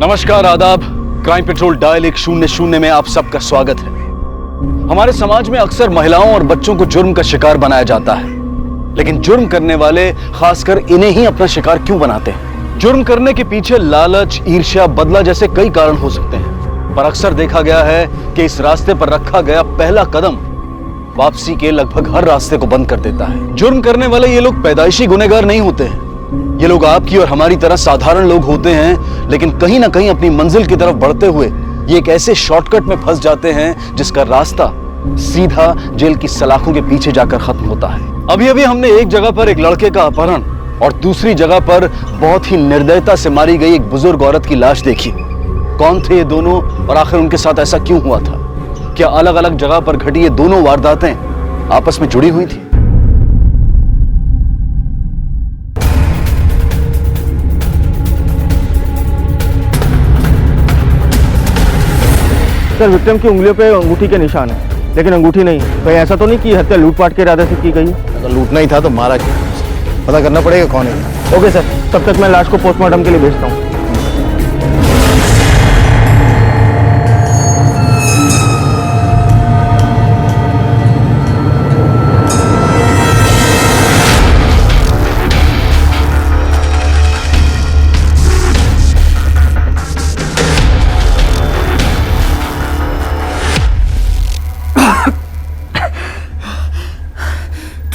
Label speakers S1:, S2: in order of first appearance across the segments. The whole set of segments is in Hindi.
S1: नमस्कार, आदाब। क्राइम पेट्रोल डायल 100 में आप सबका स्वागत है। हमारे समाज में अक्सर महिलाओं और बच्चों को जुर्म का शिकार बनाया जाता है, लेकिन जुर्म करने वाले खासकर इन्हें ही अपना शिकार क्यों बनाते हैं? जुर्म करने के पीछे लालच, ईर्ष्या, बदला जैसे कई कारण हो सकते हैं, पर अक्सर देखा गया है कि इस रास्ते पर रखा गया पहला कदम वापसी के लगभग हर रास्ते को बंद कर देता है। जुर्म करने वाले ये लोग पैदाइशी गुनहगार नहीं होते हैं। ये लोग आपकी और हमारी तरह साधारण लोग होते हैं, लेकिन कहीं ना कहीं अपनी मंजिल की तरफ बढ़ते हुए ये एक ऐसे शॉर्टकट में फंस जाते हैं जिसका रास्ता सीधा जेल की सलाखों के पीछे जाकर खत्म होता है। अभी अभी हमने एक जगह पर एक लड़के का अपहरण और दूसरी जगह पर बहुत ही निर्दयता से मारी गई एक बुजुर्ग औरत की लाश देखी। कौन थे ये दोनों और आखिर उनके साथ ऐसा क्यों हुआ था? क्या अलग अलग जगह पर घटी ये दोनों वारदातें आपस में जुड़ी हुई थी?
S2: सर, विक्टिम की उंगलियों पे अंगूठी के निशान है, लेकिन अंगूठी नहीं। कहीं ऐसा तो नहीं कि हत्या लूटपाट के इरादे से की गई?
S3: अगर लूटना ही था तो मारा क्यों? पता करना पड़ेगा कौन है।
S2: ओके सर, तब तक मैं लाश को पोस्टमार्टम के लिए भेजता हूँ।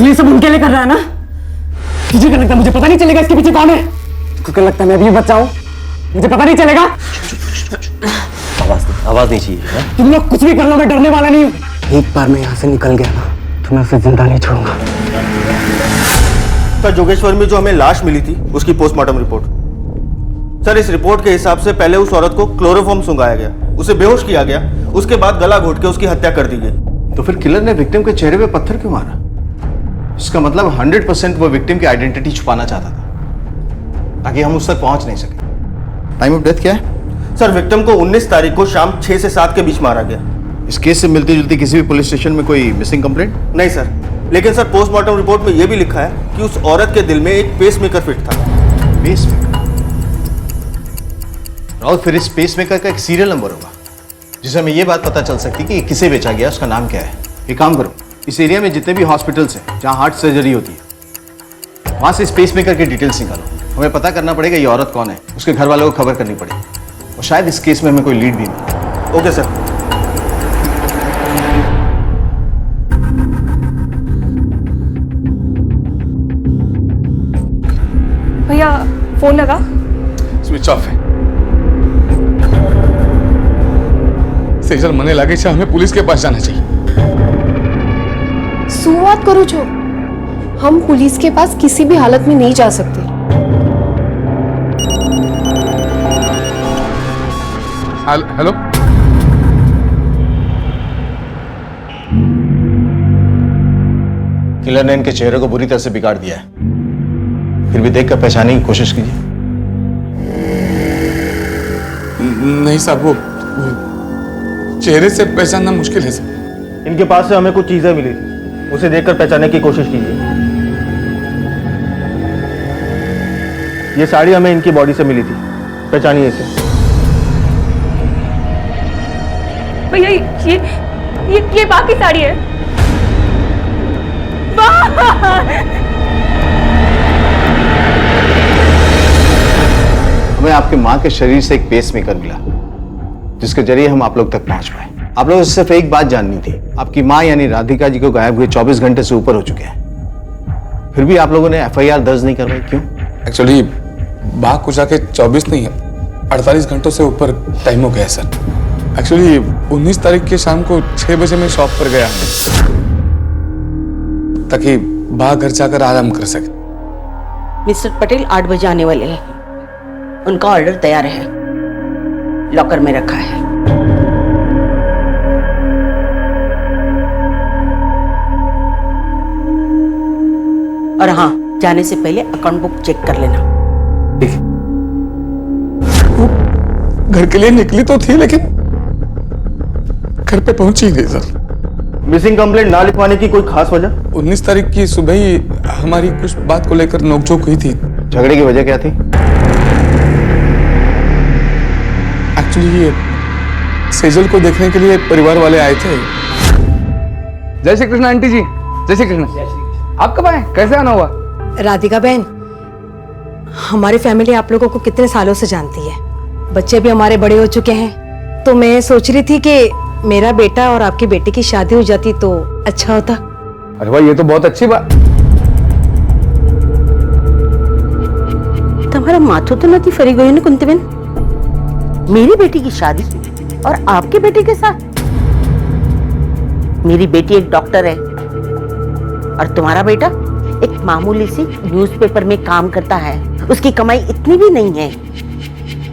S4: ये सब उनके लिए कर रहा है ना? तुझे क्या लगता है मुझे पता नहीं चलेगा इसके पीछे कौन है? तुझको क्या लगता है मैं अभी बच्चा हूं, मुझे पता नहीं चलेगा?
S3: आवाज नहीं चाहिए है?
S4: तुम लोग कुछ भी कर लो, मैं डरने वाला नहीं हूं। एक बार मैं यहाँ से निकल गया ना तो मैं उसे जिंदा नहीं छोड़ूंगा।
S2: सर, जोगेश्वर में जो हमें लाश मिली थी उसकी पोस्टमार्टम रिपोर्ट। सर, इस रिपोर्ट के हिसाब से पहले उस औरत को क्लोरोफॉर्म सुंघाया गया, उसे बेहोश किया गया, उसके बाद गला घोट के उसकी हत्या कर दी गई।
S3: तो फिर किलर ने विक्टिम के चेहरे पे पत्थर क्यों मारा? इसका मतलब 100% वो विक्टिम की आइडेंटिटी छुपाना चाहता था ताकि हम उस तक पहुंच नहीं सके। टाइम ऑफ डेथ क्या है?
S2: सर, विक्टिम को 19 तारीख को शाम 6 से 7 के बीच मारा गया।
S3: इस केस से मिलती जुलती किसी भी पुलिस स्टेशन में कोई मिसिंग कंप्लेंट?
S2: नहीं सर, लेकिन सर पोस्टमार्टम रिपोर्ट में यह भी लिखा है कि उस औरत के दिल में एक पेसमेकर फिट था।
S3: पेसमेकर? राहुल, फिर इस पेसमेकर का एक सीरियल नंबर होगा जिससे हमें यह बात पता चल सकती कि किसे बेचा गया, उसका नाम क्या है। एक काम करो, इस एरिया में जितने भी हॉस्पिटल्स हैं जहां हार्ट सर्जरी होती है वहां से स्पेस मेकर की डिटेल्स निकालो। हमें पता करना पड़ेगा ये औरत कौन है, उसके घर वालों को खबर करनी पड़ेगी और शायद इस केस में हमें कोई लीड भी मिले।
S2: Okay sir.
S5: भैया फोन लगा?
S6: स्विच ऑफ है। सेजल, मने लागे छे हमें पुलिस के पास जाना चाहिए।
S5: શું વાત करो છો? हम पुलिस के पास किसी भी हालत में नहीं जा सकते।
S6: हेलो,
S3: किलर ने इनके चेहरे को बुरी तरह से बिगाड़ दिया है, फिर भी देखकर पहचानने की कोशिश कीजिए।
S6: नहीं साहब, वो चेहरे से पहचानना मुश्किल है सर।
S2: इनके पास से हमें कुछ चीजें मिली थी, उसे देखकर पहचानने की कोशिश कीजिए। ये साड़ी हमें इनकी बॉडी से मिली थी, पहचानिए इसे।
S5: भैया ये बाकी साड़ी है।
S3: हमें आपके मां के शरीर से एक पेसमेकर मिला जिसके जरिए हम आप लोग तक पहुंच पाए। आप लोगों से सिर्फ एक बात जाननी थी, आपकी मां यानी राधिका जी को गायब हुए 24 घंटे से ऊपर हो चुके हैं, फिर भी आप लोगों ने एफआईआर दर्ज नहीं करवाई, क्यों?
S6: एक्चुअली बाघ को जाके 24 नहीं 48 घंटों से ऊपर टाइम हो गया सर। एक्चुअली 19 तारीख की शाम को 6 बजे मैं शॉप पर गया ताकि बाघ घर जाकर आराम कर सके।
S7: मिस्टर पटेल 8 बजे आने वाले हैं, उनका ऑर्डर तैयार है, लॉकर में रखा है। और हाँ, जाने से पहले अकाउंट बुक चेक कर लेना।
S6: वो घर के लिए निकली तो थी लेकिन घर पे पहुंची नहीं सर।
S2: मिसिंग कंप्लेंट ना लिखवाने की कोई खास वजह?
S6: 19 तारीख की सुबह ही हमारी कुछ बात को लेकर नोकझोंक हुई थी।
S3: झगड़े की वजह क्या थी?
S6: एक्चुअली ये सेजल को देखने के लिए परिवार वाले आए थे।
S8: जय श्री कृष्ण आंटी जी। जय श्री कृष्ण। आप कब आए, कैसे आना हुआ?
S9: राधिका बहन, हमारी फैमिली आप लोगों को कितने सालों से जानती है, बच्चे भी हमारे बड़े हो चुके हैं, तो मैं सोच रही थी कि मेरा बेटा और आपकी बेटी की शादी हो जाती तो अच्छा होता।
S8: अरे वाह, ये तो बहुत अच्छी बात।
S7: तुम्हारा माथो तो नहीं फरी गई ना कुंतीबेन, मेरी बेटी की शादी और आपके बेटे के साथ। मेरी बेटी एक डॉक्टर है और तुम्हारा बेटा एक मामूली सी न्यूज़पेपर में काम करता है। उसकी कमाई इतनी भी नहीं है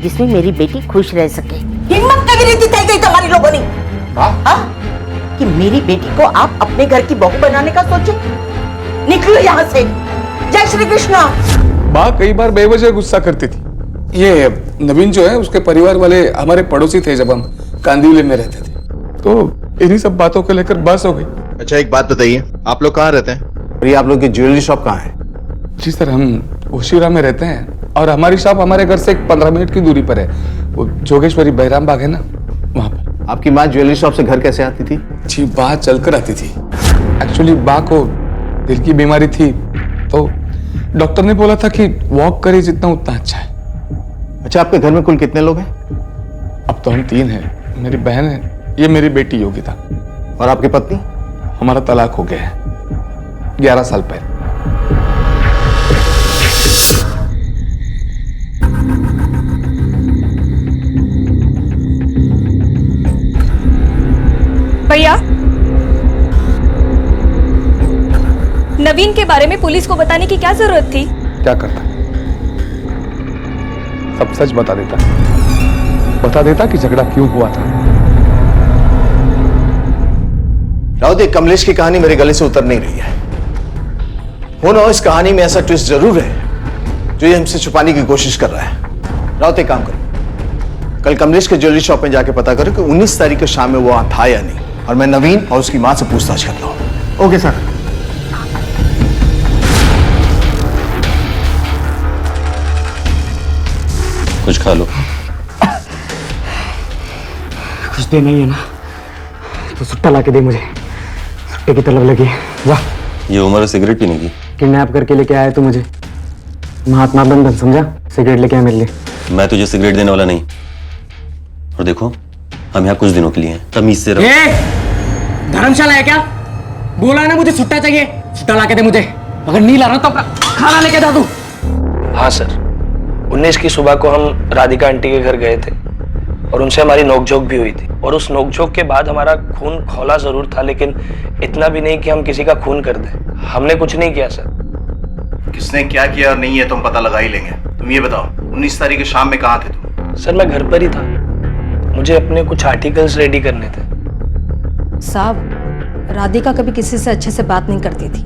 S7: जिसमें मेरी बेटी खुश रह सके। हिम्मत कभी नहीं दिखाई गई तुम्हारी लोगों ने कि मेरी बेटी को आप अपने घर की बहू बनाने का सोचे। निकलो यहाँ से। जय श्री कृष्णा।
S6: माँ कई बार बेवजह गुस्सा करती थी। ये नवीन जो है उसके परिवार वाले हमारे पड़ोसी थे जब हम कांदिवली में रहते थे, तो इन्हीं सब बातों को लेकर बहस हो गई।
S3: अच्छा एक बात बताइए, आप लोग कहाँ रहते हैं और ये आप लोग की ज्वेलरी शॉप कहाँ है?
S6: जी सर, हम ओशिरा में रहते हैं और हमारी शॉप हमारे घर से 15 मिनट की दूरी पर है। वो जोगेश्वरी बैराम बाग है ना, वहाँ पर।
S3: आपकी माँ ज्वेलरी शॉप से घर कैसे आती थी?
S6: जी बाहर चलकर आती थी। एक्चुअली बा को दिल की बीमारी थी, तो डॉक्टर ने बोला था कि वॉक करे जितना उतना अच्छा है।
S3: अच्छा, आपके घर में कुल कितने लोग हैं?
S6: अब तो हम 3 हैं। मेरी बहन है, ये मेरी बेटी योगिता।
S3: और आपकी पत्नी?
S6: हमारा तलाक हो गया है 11 साल पहले।
S10: भैया, नवीन के बारे में पुलिस को बताने की क्या जरूरत थी?
S6: क्या करता, सब सच बता देता कि झगड़ा क्यों हुआ था।
S3: राउत, एक कमलेश की कहानी मेरे गले से उतर नहीं रही है। हो ना हो इस कहानी में ऐसा ट्विस्ट जरूर है जो ये हमसे छुपाने की कोशिश कर रहा है। राउत, एक काम करो, कल कमलेश के ज्वेलरी शॉप में जाके पता करो कि 19 तारीख के शाम में वो वहां था या नहीं, और मैं नवीन और उसकी मां से पूछताछ करता हूं।
S2: Okay sir.
S1: कुछ खा लो।
S4: कुछ दे नहीं है ना तो सुट्टा ला के दे, मुझे सुट्टे की तलब लगी है। वाह,
S1: ये उम्र है सिगरेट पीने की।
S4: किडनैप करके लेके आया तू मुझे, महात्मा बंधन समझा? सिगरेट लेके आया मेरे लिए।
S1: मैं तुझे सिगरेट देने वाला नहीं। और देखो, हम यहाँ कुछ दिनों के लिए हैं, तमीज से रहो।
S4: धर्मशाला है क्या? बोला है ना मुझे सुट्टा चाहिए, सुट्टा ला के दे मुझे। अगर नहीं ला रहा तो अपना खाना लेके जा तू।
S11: हाँ सर, 19 की सुबह को हम राधिका आंटी के घर गए थे और उनसे हमारी नोकझोंक भी हुई थी। और उस नोकझोंक के बाद हमारा खून खौला जरूर था, लेकिन इतना भी नहीं कि हम किसी का खून कर दें। हमने कुछ नहीं किया सर।
S3: किसने क्या किया और नहीं है तुम पता लगा ही लेंगे। तुम ये बताओ, 19 तारीख की शाम में कहाँ थे तुम?
S11: सर मैं घर पर ही था, मुझे अपने कुछ आर्टिकल्स रेडी करने थे।
S9: साहब, राधिका कभी किसी से अच्छे से बात नहीं करती थी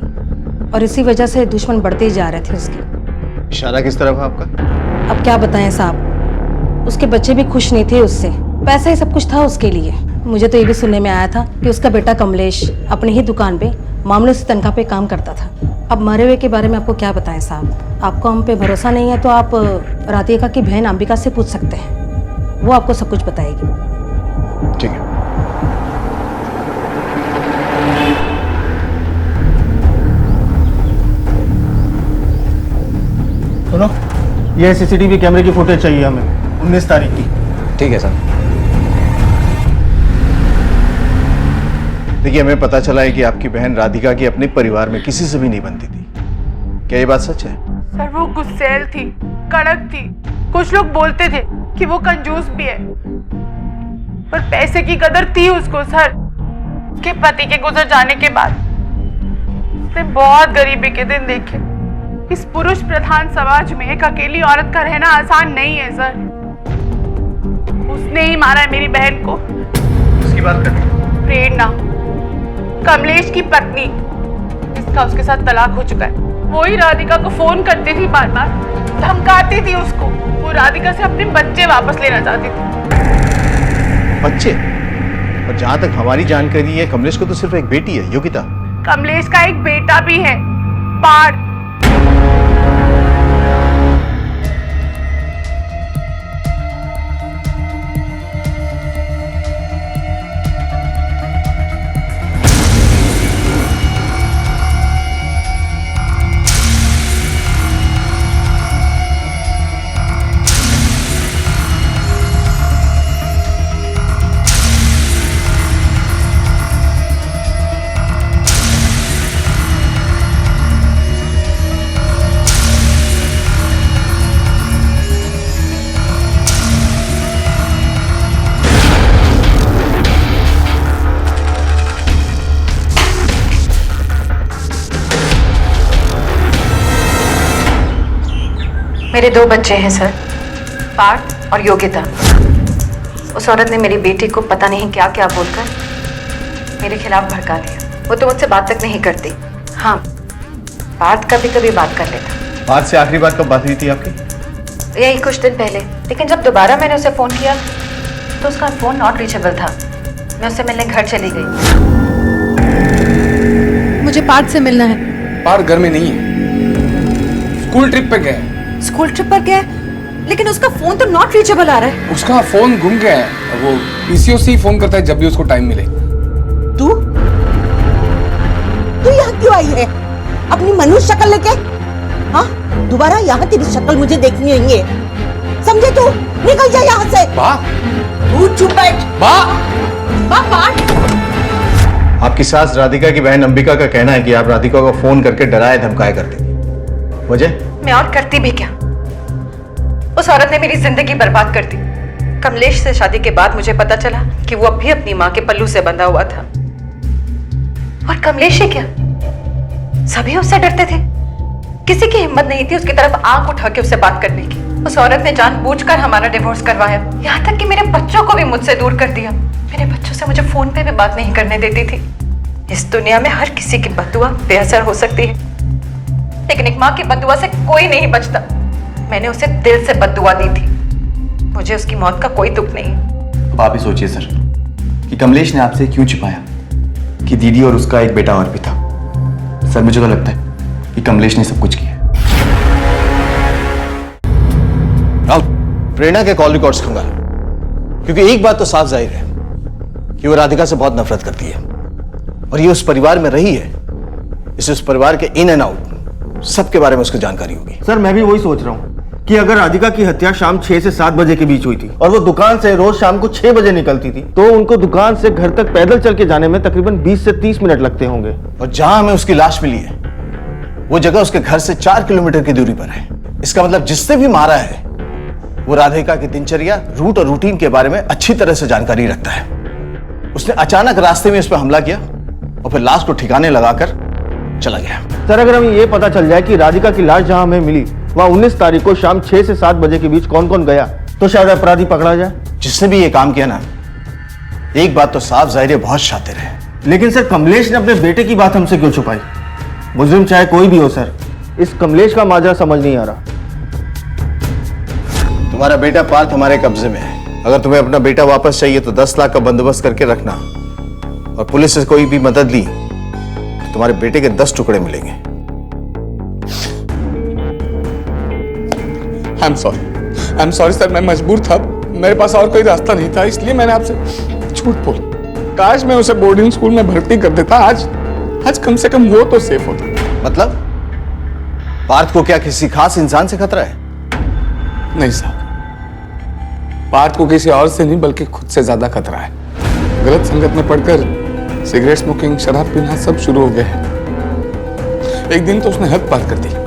S9: और इसी वजह से दुश्मन बढ़ते ही जा रहे थे उसके।
S3: इशारा किस तरफ है आपका?
S9: अब क्या बताएं साहब, उसके बच्चे भी खुश नहीं थे उससे, पैसा ही सब कुछ था उसके लिए। मुझे तो ये भी सुनने में आया था कि उसका बेटा कमलेश अपनी ही दुकान पे मामूली सी तनख्वाह पे काम करता था। अब मरे हुए के बारे में आपको क्या बताएं साहब, आपको हम पे भरोसा नहीं है तो आप राधिका की बहन अंबिका से पूछ सकते हैं, वो आपको सब कुछ बताएगी।
S3: ठीक है।
S2: सुनो, ये सीसीटीवी कैमरे की फुटेज चाहिए हमें 19 तारीख की।
S8: ठीक है सर।
S3: देखिए, हमें पता चला है कि आपकी बहन राधिका की अपने परिवार में किसी से भी नहीं बनती थी। क्या ये बात सच है?
S12: सर वो गुस्सैल थी, कड़क थी। कुछ लोग बोलते थे कि वो कंजूस भी है, पर पैसे की कदर थी उसको सर। उसके पति के गुजर जाने के बाद उसने बहुत गरीबी के दिन देखे। इस पुरुष प्रधान समाज में एक अकेली औरत का रहना आसान नहीं है सर। उसने ही मारा है मेरी बहन को।
S3: किसकी बात कर रही हैं?
S12: प्रेरणा, कमलेश की पत्नी, जिसका उसके साथ तलाक हो चुका है। वो ही राधिका को फोन करती थी, बार बार धमकाती थी उसको। वो राधिका से अपने बच्चे वापस लेना चाहती थी।
S3: बच्चे? और जहां तक हमारी जानकारी है, कमलेश को तो सिर्फ एक बेटी है, योगिता।
S12: कमलेश का एक बेटा भी है, पार्थ।
S13: मेरे 2 बच्चे हैं सर, पार्थ और योगिता। उस औरत ने मेरी बेटी को पता नहीं क्या क्या बोलकर मेरे खिलाफ भड़का दिया। वो तो मुझसे बात तक नहीं करती। हाँ, पार्थ कभी कभी बात कर लेता।
S3: पार्थ से आखिरी बार कब बात हुई थी आपकी?
S13: यही कुछ दिन पहले, लेकिन जब दोबारा मैंने उसे फ़ोन किया तो उसका फ़ोन नॉट रीचेबल था। मैं उससे मिलने घर चली गई।
S9: मुझे पार्थ से मिलना है।
S6: पार्थ घर में नहीं है, स्कूल ट्रिप पे गया है।
S9: स्कूल ट्रिप पर गया है? लेकिन उसका फोन तो नॉट रीचेबल आ रहा है।
S6: उसका फोन गुम गया है। वो पीसीओ से फोन करता है जब भी उसको टाइम मिले।
S7: तू यहाँ क्यों आई है? अपनी मनुष्य शक्ल लेके? हाँ, दोबारा यहाँ तेरी शक्ल मुझे देखनी नहीं है, समझे तू? निकल जा यहाँ से।
S6: बा,
S7: तू चुप बैठ।
S6: बा,
S3: आपकी सास राधिका की बहन अंबिका का कहना है कि आप राधिका को फोन करके डराए धमकाए करते। वजह?
S13: मैं और करती भी क्या? उस औरत ने मेरी जिंदगी बर्बाद कर दी। कमलेश से शादी के बाद मुझे पता चला कि वो अब भी अपनी माँ के पल्लू से बंधा हुआ था। और कमलेश ही क्या, सभी उससे डरते थे। किसी की हिम्मत नहीं थी उसकी तरफ आंख उठा के उससे बात करने की। उस औरत ने जानबूझकर हमारा डिवोर्स करवाया, यहाँ तक कि मेरे बच्चों को भी मुझसे दूर कर दिया। मेरे बच्चों से मुझे फोन पे भी बात नहीं करने देती थी। इस दुनिया में हर किसी की बद्दुआ बेअसर हो सकती है, लेकिन एक माँ की बद्दुआ से कोई नहीं बचता। मैंने उसे दिल से बद्दुआ दी थी। मुझे उसकी मौत का कोई दुख नहीं।
S14: अब आप ही सोचिए सर कि कमलेश ने आपसे क्यों छिपाया कि दीदी और उसका एक बेटा और भी था। सर मुझे तो लगता है कि कमलेश ने सब कुछ किया।
S3: प्रेरणा के कॉल रिकॉर्ड्स खंगाल, क्योंकि एक बात तो साफ जाहिर है कि वो राधिका से बहुत नफरत करती है और ये उस परिवार में रही है, इसे उस परिवार के इन एंड आउट सबके बारे में उसको जानकारी होगी।
S2: सर मैं भी वही सोच रहा हूँ कि अगर राधिका की हत्या शाम 6 से 7 बजे के बीच हुई थी और वो दुकान से रोज शाम को 6 बजे निकलती थी, तो उनको दुकान से घर तक पैदल चल के जाने में तकरीबन 20 से 30 मिनट लगते होंगे।
S3: और जहां हमें उसकी लाश मिली है वो जगह उसके घर से 4 किलोमीटर की दूरी पर है। इसका मतलब जिसने भी मारा है वो राधिका की दिनचर्या, रूट और रूटीन के बारे में अच्छी तरह से जानकारी रखता है। उसने अचानक रास्ते में इस पर हमला किया और फिर लाश को ठिकाने लगाकर चला गया।
S2: सर अगर हमें ये पता चल जाए कि राधिका की लाश जहां हमें मिली वहां 19 तारीख को शाम 6 से 7 बजे के बीच कौन कौन गया, तो शायद अपराधी पकड़ा जाए।
S3: जिसने भी ये काम किया ना, एक बात तो साफ जाहिर है, बहुत शातिर है।
S2: लेकिन सर कमलेश ने अपने बेटे की बात हमसे क्यों छुपाई? मुजरिम चाहे कोई भी हो सर, इस कमलेश का माजरा समझ नहीं आ रहा।
S3: तुम्हारा बेटा पार्थ हमारे कब्जे में है। अगर तुम्हें अपना बेटा वापस चाहिए तो 10 लाख का बंदोबस्त करके रखना, और पुलिस से कोई भी मदद ली तो तुम्हारे बेटे के 10 टुकड़े मिलेंगे।
S6: आई एम सॉरी सर, मैं मजबूर था, मेरे पास और कोई रास्ता नहीं था, इसलिए मैंने आपसे झूठ बोला। काश मैं उसे बोर्डिंग स्कूल में भर्ती कर देता, आज कम से कम वो तो सेफ होता।
S3: मतलब पार्थ को क्या किसी खास इंसान से खतरा है?
S6: नहीं साहब, पार्थ को किसी और से नहीं बल्कि खुद से ज्यादा खतरा है। गलत संगत में पड़कर सिगरेट स्मोकिंग, शराब पीना सब शुरू हो गया है। एक दिन तो उसने हद पार कर दी।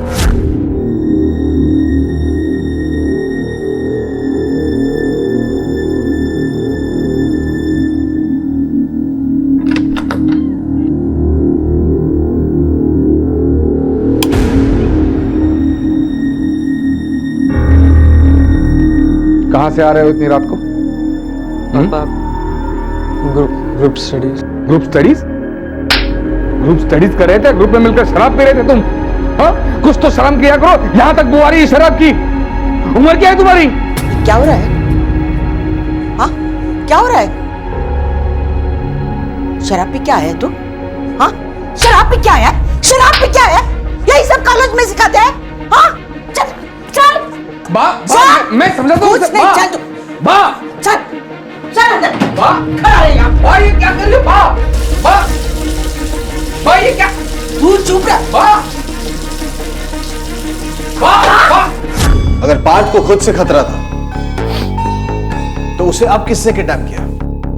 S8: कहाँ से आ रहे हो इतनी रात को?
S11: Group studies.
S8: Group studies? Group studies कर रहे थे, ग्रुप में मिलकर शराब पी रहे थे तुम? हाँ, कुछ तो शर्म किया करो, यहां तक बुआ रही शराब की। उम्र क्या है तुम्हारी?
S7: क्या हो रहा है? हाँ, क्या हो रहा है? शराब पी क्या है तू? हाँ, शराब पी क्या है? शराब पी क्या है? यही सब कॉलेज में सिखाते हैं? हाँ, चल चल।
S8: मैं समझाता हूँ।
S7: कुछ नहीं, चल तू। चल चल अंदर। खड़ा रह यहाँ।
S8: ये क्या कर रही हो? ये क्या?
S7: तू चुप रह।
S3: अगर पार्थ को खुद से खतरा था तो उसे अब किसने किडनैप किया?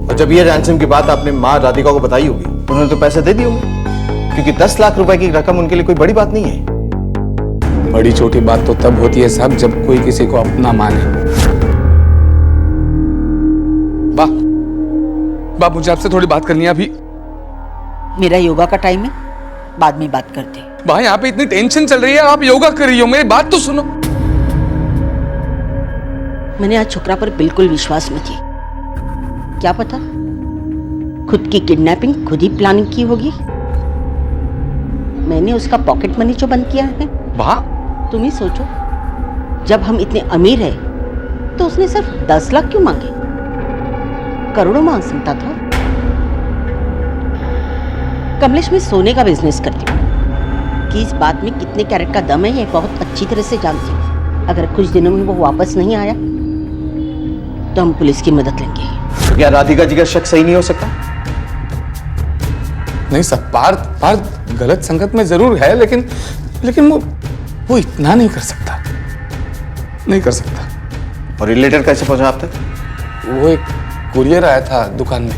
S3: और जब ये रैंसम की बात आपने मां राधिका को बताई होगी तो उन्होंने तो पैसे दे दिए होंगे, क्योंकि 10 लाख रुपए की रकम उनके लिए कोई बड़ी बात नहीं है।
S6: बड़ी छोटी बात तो तब होती है साहब जब कोई किसी को अपना माने। बा मुझे आपसे थोड़ी बात करनी है अभी।
S7: मेरा योगा का टाइम है, बाद में बात करते हैं।
S6: भाई यहाँ पे इतनी टेंशन चल रही है, आप योगा कर रही हो, मेरी बात तो सुनो।
S7: मैंने आज छोकरा पर बिल्कुल विश्वास नहीं किया। क्या पता खुद की किडनैपिंग खुद ही प्लानिंग की होगी। मैंने उसका पॉकेट मनी जो बंद किया है।
S6: वाह,
S7: तुम ही सोचो, जब हम इतने अमीर हैं तो उसने सिर्फ 10 लाख क्यों मांगे? करोड़ों मांग सकता था। कमलेश में सोने का बिजनेस करती हूँ कि इस बात में कितने कैरेट का दम है ये बहुत अच्छी तरह से जानती हूँ। अगर कुछ दिनों में वो वापस नहीं आया तो हम पुलिस की मदद लेंगे।
S3: तो क्या राधिका जी का शक सही नहीं हो सकता?
S6: नहीं सर, पार्थ गलत संगत में जरूर है, लेकिन वो इतना नहीं कर सकता।
S3: और ये लेटर कैसे पहुंचा आप तक?
S6: वो एक कुरियर आया था दुकान में।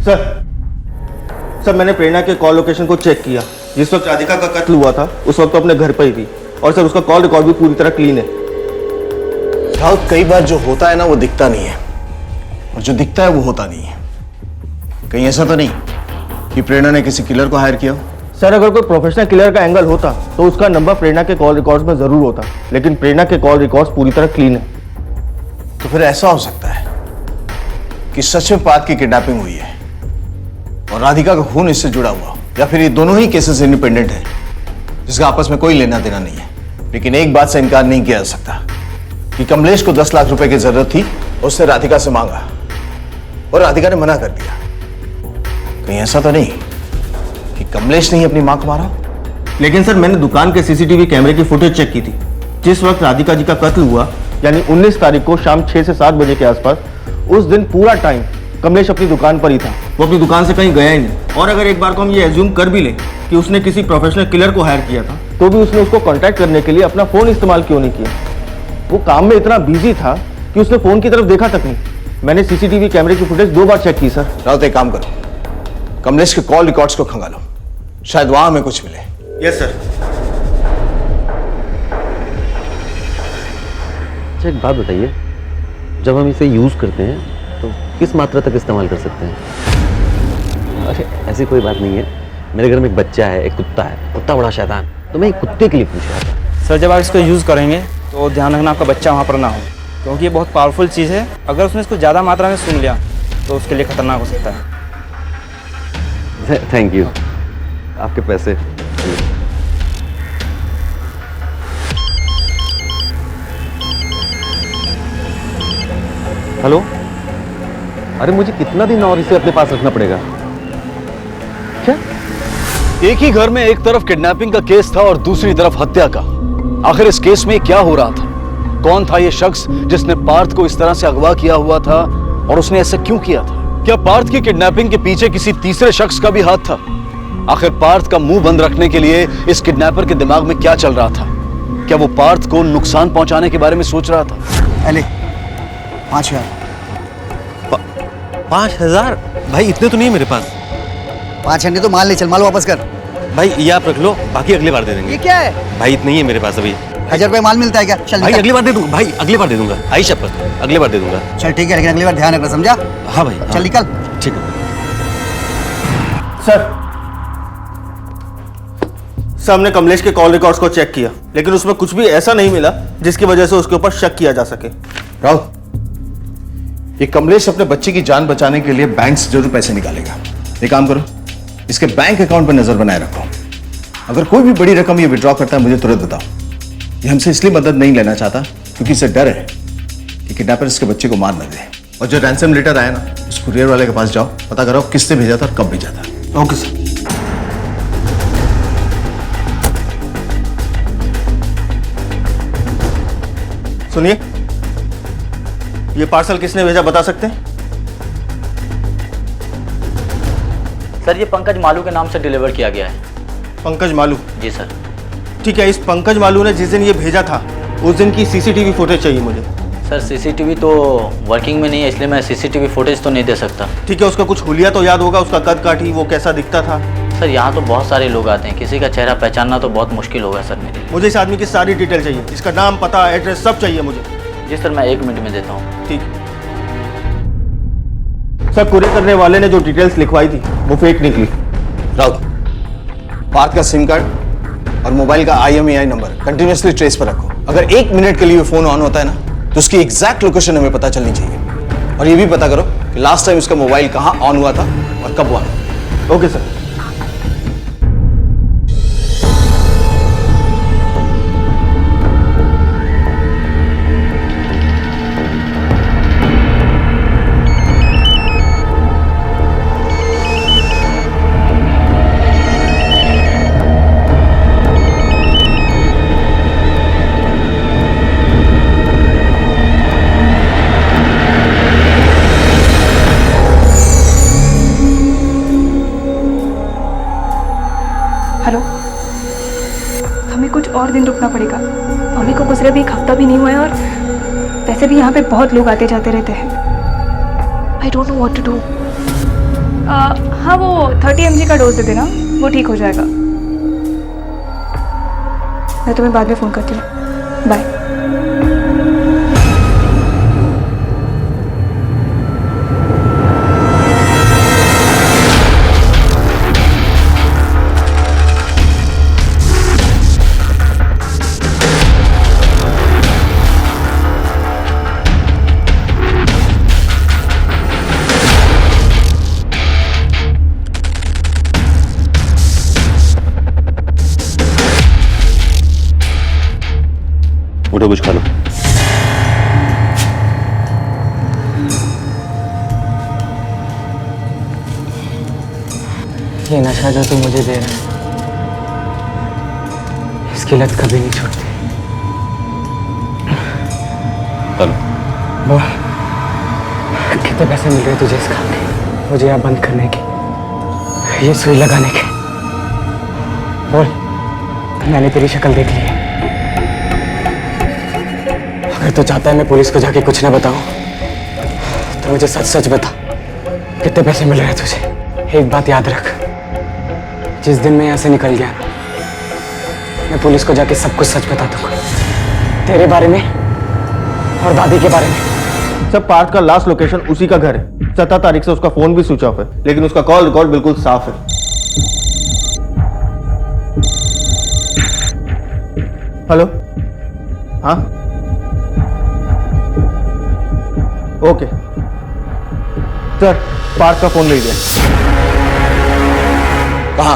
S2: सर मैंने प्रेरणा के कॉल लोकेशन को चेक किया। जिस वक्त राधिका का कत्ल हुआ था उस वक्त तो अपने घर पर ही थी, और सर उसका कॉल रिकॉर्ड भी पूरी तरह क्लीन है।
S3: राउत, कई बार जो होता है ना वो दिखता नहीं है, और जो दिखता है वो होता नहीं है। कहीं ऐसा तो नहीं कि प्रेरणा ने किसी किलर को हायर किया हो?
S2: सर अगर कोई प्रोफेशनल किलर का एंगल होता तो उसका नंबर प्रेरणा के कॉल रिकॉर्ड्स में जरूर होता, लेकिन प्रेरणा के कॉल रिकॉर्ड्स पूरी तरह क्लीन है।
S3: तो फिर ऐसा हो सकता है कि सच में पार्थ की किडनैपिंग हुई है और राधिका का खून इससे जुड़ा हुआ, या फिर ये दोनों ही केसेस इंडिपेंडेंट हैं जिसका आपस में कोई लेना देना नहीं है। लेकिन एक बात से इनकार नहीं किया जा सकता कि कमलेश को 10 लाख रुपए की जरूरत थी, उसने राधिका से मांगा और राधिका ने मना कर दिया। कहीं ऐसा तो नहीं कि कमलेश ने ही अपनी मां को मारा?
S2: लेकिन सर मैंने दुकान के सीसीटीवी कैमरे की फुटेज चेक की थी। जिस वक्त राधिका जी का कत्ल हुआ यानी 19 तारीख को शाम 6 से 7 बजे के आसपास, उस दिन पूरा टाइम कमलेश अपनी दुकान पर ही था। वो अपनी दुकान से कहीं गया ही नहीं। और अगर एक बार को हम ये एज्यूम कर भी लें कि उसने किसी प्रोफेशनल किलर को हायर किया था, तो भी उसने उसको कांटेक्ट करने के लिए अपना फोन इस्तेमाल क्यों नहीं किया? वो काम में इतना बिजी था कि उसने फोन की तरफ देखा तक नहीं। मैंने सीसीटीवी कैमरे की फुटेज 2 बार चेक की सर।
S3: राउत, एक काम करो, कमलेश के कॉल रिकॉर्ड्स को खंगालो, शायद वहां हमें कुछ मिले।
S2: Yes sir.
S15: अच्छा एक बात बताइए, जब हम इसे यूज करते हैं तो किस मात्रा तक इस्तेमाल कर सकते हैं? अरे ऐसी कोई बात नहीं है, मेरे घर में एक बच्चा है, एक कुत्ता है, कुत्ता बड़ा शैतान, तो मैं एक कुत्ते के लिए पूछ रहा था।
S16: सर जब आप इसको यूज़ करेंगे तो ध्यान रखना आपका बच्चा वहाँ पर ना हो, क्योंकि ये बहुत पावरफुल चीज़ है। अगर उसने इसको ज़्यादा मात्रा में सुन लिया तो उसके लिए खतरनाक हो सकता है।
S15: थैंक यू, आपके पैसे। हेलो, अरे मुझे कितना दिन और इसे अपने पास रखना पड़ेगा?
S1: क्या? एक ही घर में एक तरफ किडनैपिंग का केस था और दूसरी तरफ हत्या का। आखिर इस केस में क्या हो रहा था? कौन था ये शख्स जिसने पार्थ को इस तरह से अगवा किया हुआ था, और उसने ऐसा क्यों किया था? क्या पार्थ की किडनैपिंग के पीछे किसी तीसरे शख्स का भी हाथ था? आखिर पार्थ का मुंह बंद रखने के लिए इस किडनैपर के दिमाग में क्या चल रहा था? क्या वो पार्थ को नुकसान पहुंचाने के बारे में सोच रहा था?
S3: अले 5,000। 5,000? भाई इतने तो नहीं है मेरे पास।
S17: 5 घंटे तो मान ले, चल माल वापस कर।
S3: भाई ये आप रख लो, बाकी अगली बार दे देंगे।
S17: ये क्या है?
S3: भाई इतना ही है मेरे पास अभी।
S17: 1000 रुपए माल मिलता है क्या? चल
S3: भाई अगली बार दे दूंगा, भाई अगली बार दे दूंगा। आई शपथ, अगली बार दे दूंगा।
S17: चल ठीक है, लेकिन अगली बार ध्यान रखना, समझा?
S3: हाँ भाई,
S17: चल निकल।
S3: ठीक है
S2: सर। हमने कमलेश के कॉल रिकॉर्ड्स को चेक किया, लेकिन उसमें कुछ भी ऐसा नहीं मिला जिसकी वजह से उसके ऊपर शक किया जा सके।
S3: राहुल, ये कमलेश अपने बच्चे की जान बचाने के लिए बैंक से जरूर पैसे निकालेगा। एक काम करो, इसके बैंक अकाउंट पर नजर बनाए रखो। अगर कोई भी बड़ी रकम ये विड्रॉ करता है मुझे तुरंत बताओ। ये हमसे इसलिए मदद नहीं लेना चाहता क्योंकि इसे डर है कि किडनैपर इसके बच्चे को मार न दे। और जो रैंसम लेटर आया ना, उस कुरियर वाले के पास जाओ, पता करो किससे भेजा था और कब भेजा था।
S2: Okay sir. सुनिए, ये पार्सल किसने भेजा बता सकते हैं?
S18: सर ये पंकज मालू के नाम से डिलीवर किया गया है।
S2: पंकज मालू?
S18: जी सर।
S2: ठीक है, इस पंकज मालू ने जिस दिन ये भेजा था उस दिन की सीसीटीवी फुटेज चाहिए मुझे।
S18: सर सीसीटीवी तो वर्किंग में नहीं है, इसलिए मैं सीसीटीवी फुटेज तो नहीं दे सकता।
S2: ठीक है, उसका कुछ हुलिया तो याद होगा, उसका कद काठी, वो कैसा दिखता था?
S18: सर यहाँ तो बहुत सारे लोग आते हैं, किसी का चेहरा पहचानना तो बहुत मुश्किल होगा सर मेरे लिए।
S2: मुझे इस आदमी की सारी डिटेल चाहिए, इसका नाम, पता, एड्रेस सब चाहिए मुझे।
S18: जी सर, मैं 1 मिनट में देता हूँ।
S2: ठीक। सर कुरियर करने वाले ने जो डिटेल्स लिखवाई थी वो फेक निकली।
S3: राउत, पार्थ का सिम कार्ड और मोबाइल का IMEI नंबर कंटिन्यूअसली ट्रेस पर रखो। अगर 1 मिनट के लिए वो फोन ऑन होता है ना तो उसकी एग्जैक्ट लोकेशन हमें पता चलनी चाहिए। और ये भी पता करो कि लास्ट टाइम उसका मोबाइल कहां ऑन हुआ था और कब ऑन।
S2: Okay sir.
S10: हेलो, हमें कुछ और दिन रुकना पड़ेगा। मम्मी को गुजरे भी 1 हफ्ता भी नहीं हुआ है और वैसे भी यहाँ पे बहुत लोग आते जाते रहते हैं। I don't know what to do. हाँ, वो 30 mg का डोज दे देना, वो ठीक हो जाएगा। मैं तुम्हें बाद में फ़ोन करती हूँ। बाय।
S15: उठो, कुछ खा लो।
S4: ये नशा जो तू मुझे दे रहा है, इसकी लत कभी नहीं छूटती। बोल, कितने पैसे मिल रहे तुझे इस काम के, मुझे यहाँ बंद करने के, ये सुई लगाने के? बोल, मैंने तेरी शक्ल देख ली है। अगर तू चाहता है मैं पुलिस को जाके कुछ ना बताऊं तो मुझे सच सच बता, कितने पैसे मिल रहे हैं तुझे? एक बात याद रख, जिस दिन मैं यहाँ से निकल गया ना, मैं पुलिस को जाके सब कुछ सच बता दूंगा, तेरे बारे में और दादी के बारे में।
S2: सब पार्थ का लास्ट लोकेशन उसी का घर है। 17 तारीख से उसका फोन भी स्विच ऑफ है, लेकिन उसका कॉल रिकॉर्ड बिल्कुल साफ है। हेलो, हाँ, ओके सर, पार्थ का फोन मिल गया।
S3: कहाँ?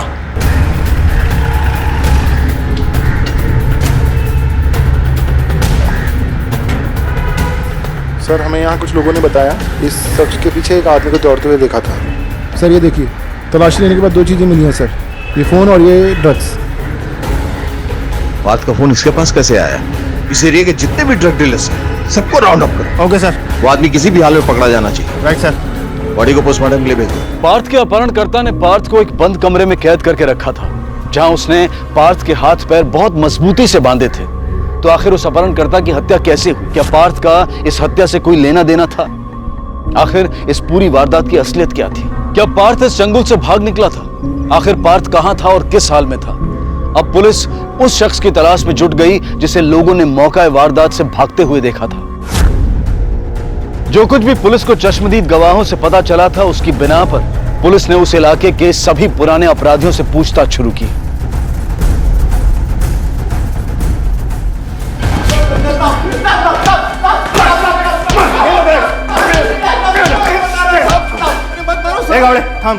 S19: सर, हमें यहाँ कुछ लोगों ने बताया इस शख्स के पीछे एक आदमी को दौड़ते हुए देखा था। सर ये देखिए, तलाशी लेने के बाद 2 चीजें मिली हैं सर, ये फोन और ये ड्रग्स।
S3: पार्थ का फोन इसके पास कैसे आया? इस एरिया के जितने भी ड्रग डीलर्स हैं सबको राउंड अप करो।
S2: Okay sir.
S3: वो आदमी किसी भी हाल में पकड़ा जाना चाहिए।
S2: Right sir.
S3: बॉडी को पोस्टमार्टम के लिए भेज दो।
S1: पार्थ के अपहरणकर्ता ने पार्थ को एक बंद कमरे में कैद करके रखा था, जहां उसने पार्थ के हाथ पैर बहुत मजबूती से बांधे थे। तो आखिर उस अपहरणकर्ता की हत्या कैसे हुई? क्या पार्थ का इस हत्या से कोई लेना देना था? आखिर इस पूरी वारदात की असलियत क्या थी? क्या पार्थ इस जंगल से भाग निकला था? आखिर पार्थ कहां था और किस हाल में था? अब पुलिस उस शख्स की तलाश में जुट गई जिसे लोगों ने मौका वारदात से भागते हुए देखा था। जो कुछ भी पुलिस को चश्मदीद गवाहों से पता चला था, उसकी बिना पर पुलिस ने उस इलाके के सभी पुराने अपराधियों से पूछताछ शुरू की।
S2: थाम,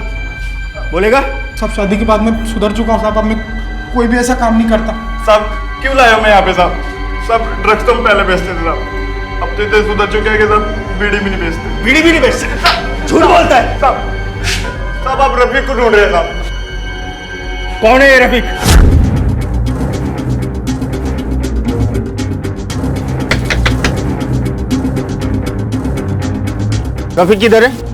S2: बोलेगा?
S19: सब शादी के बाद मैं सुधर चुका हूँ साहब, अब मैं कोई भी ऐसा काम नहीं करता।
S20: साहब क्यों लाए हो मैं यहाँ पे साहब? सब ड्रग्स तो हम पहले बेचते थे साहब, अब तो इतने सुधर चुके हैं कि साहब बीड़ी भी नहीं बेचते।
S2: बीड़ी भी नहीं बेचते? झूठ बोलता है
S20: साहब आप रफीक को ढूंढ रहे हैं साहब।
S2: कौन है ये रफीक? रफीक किधर है?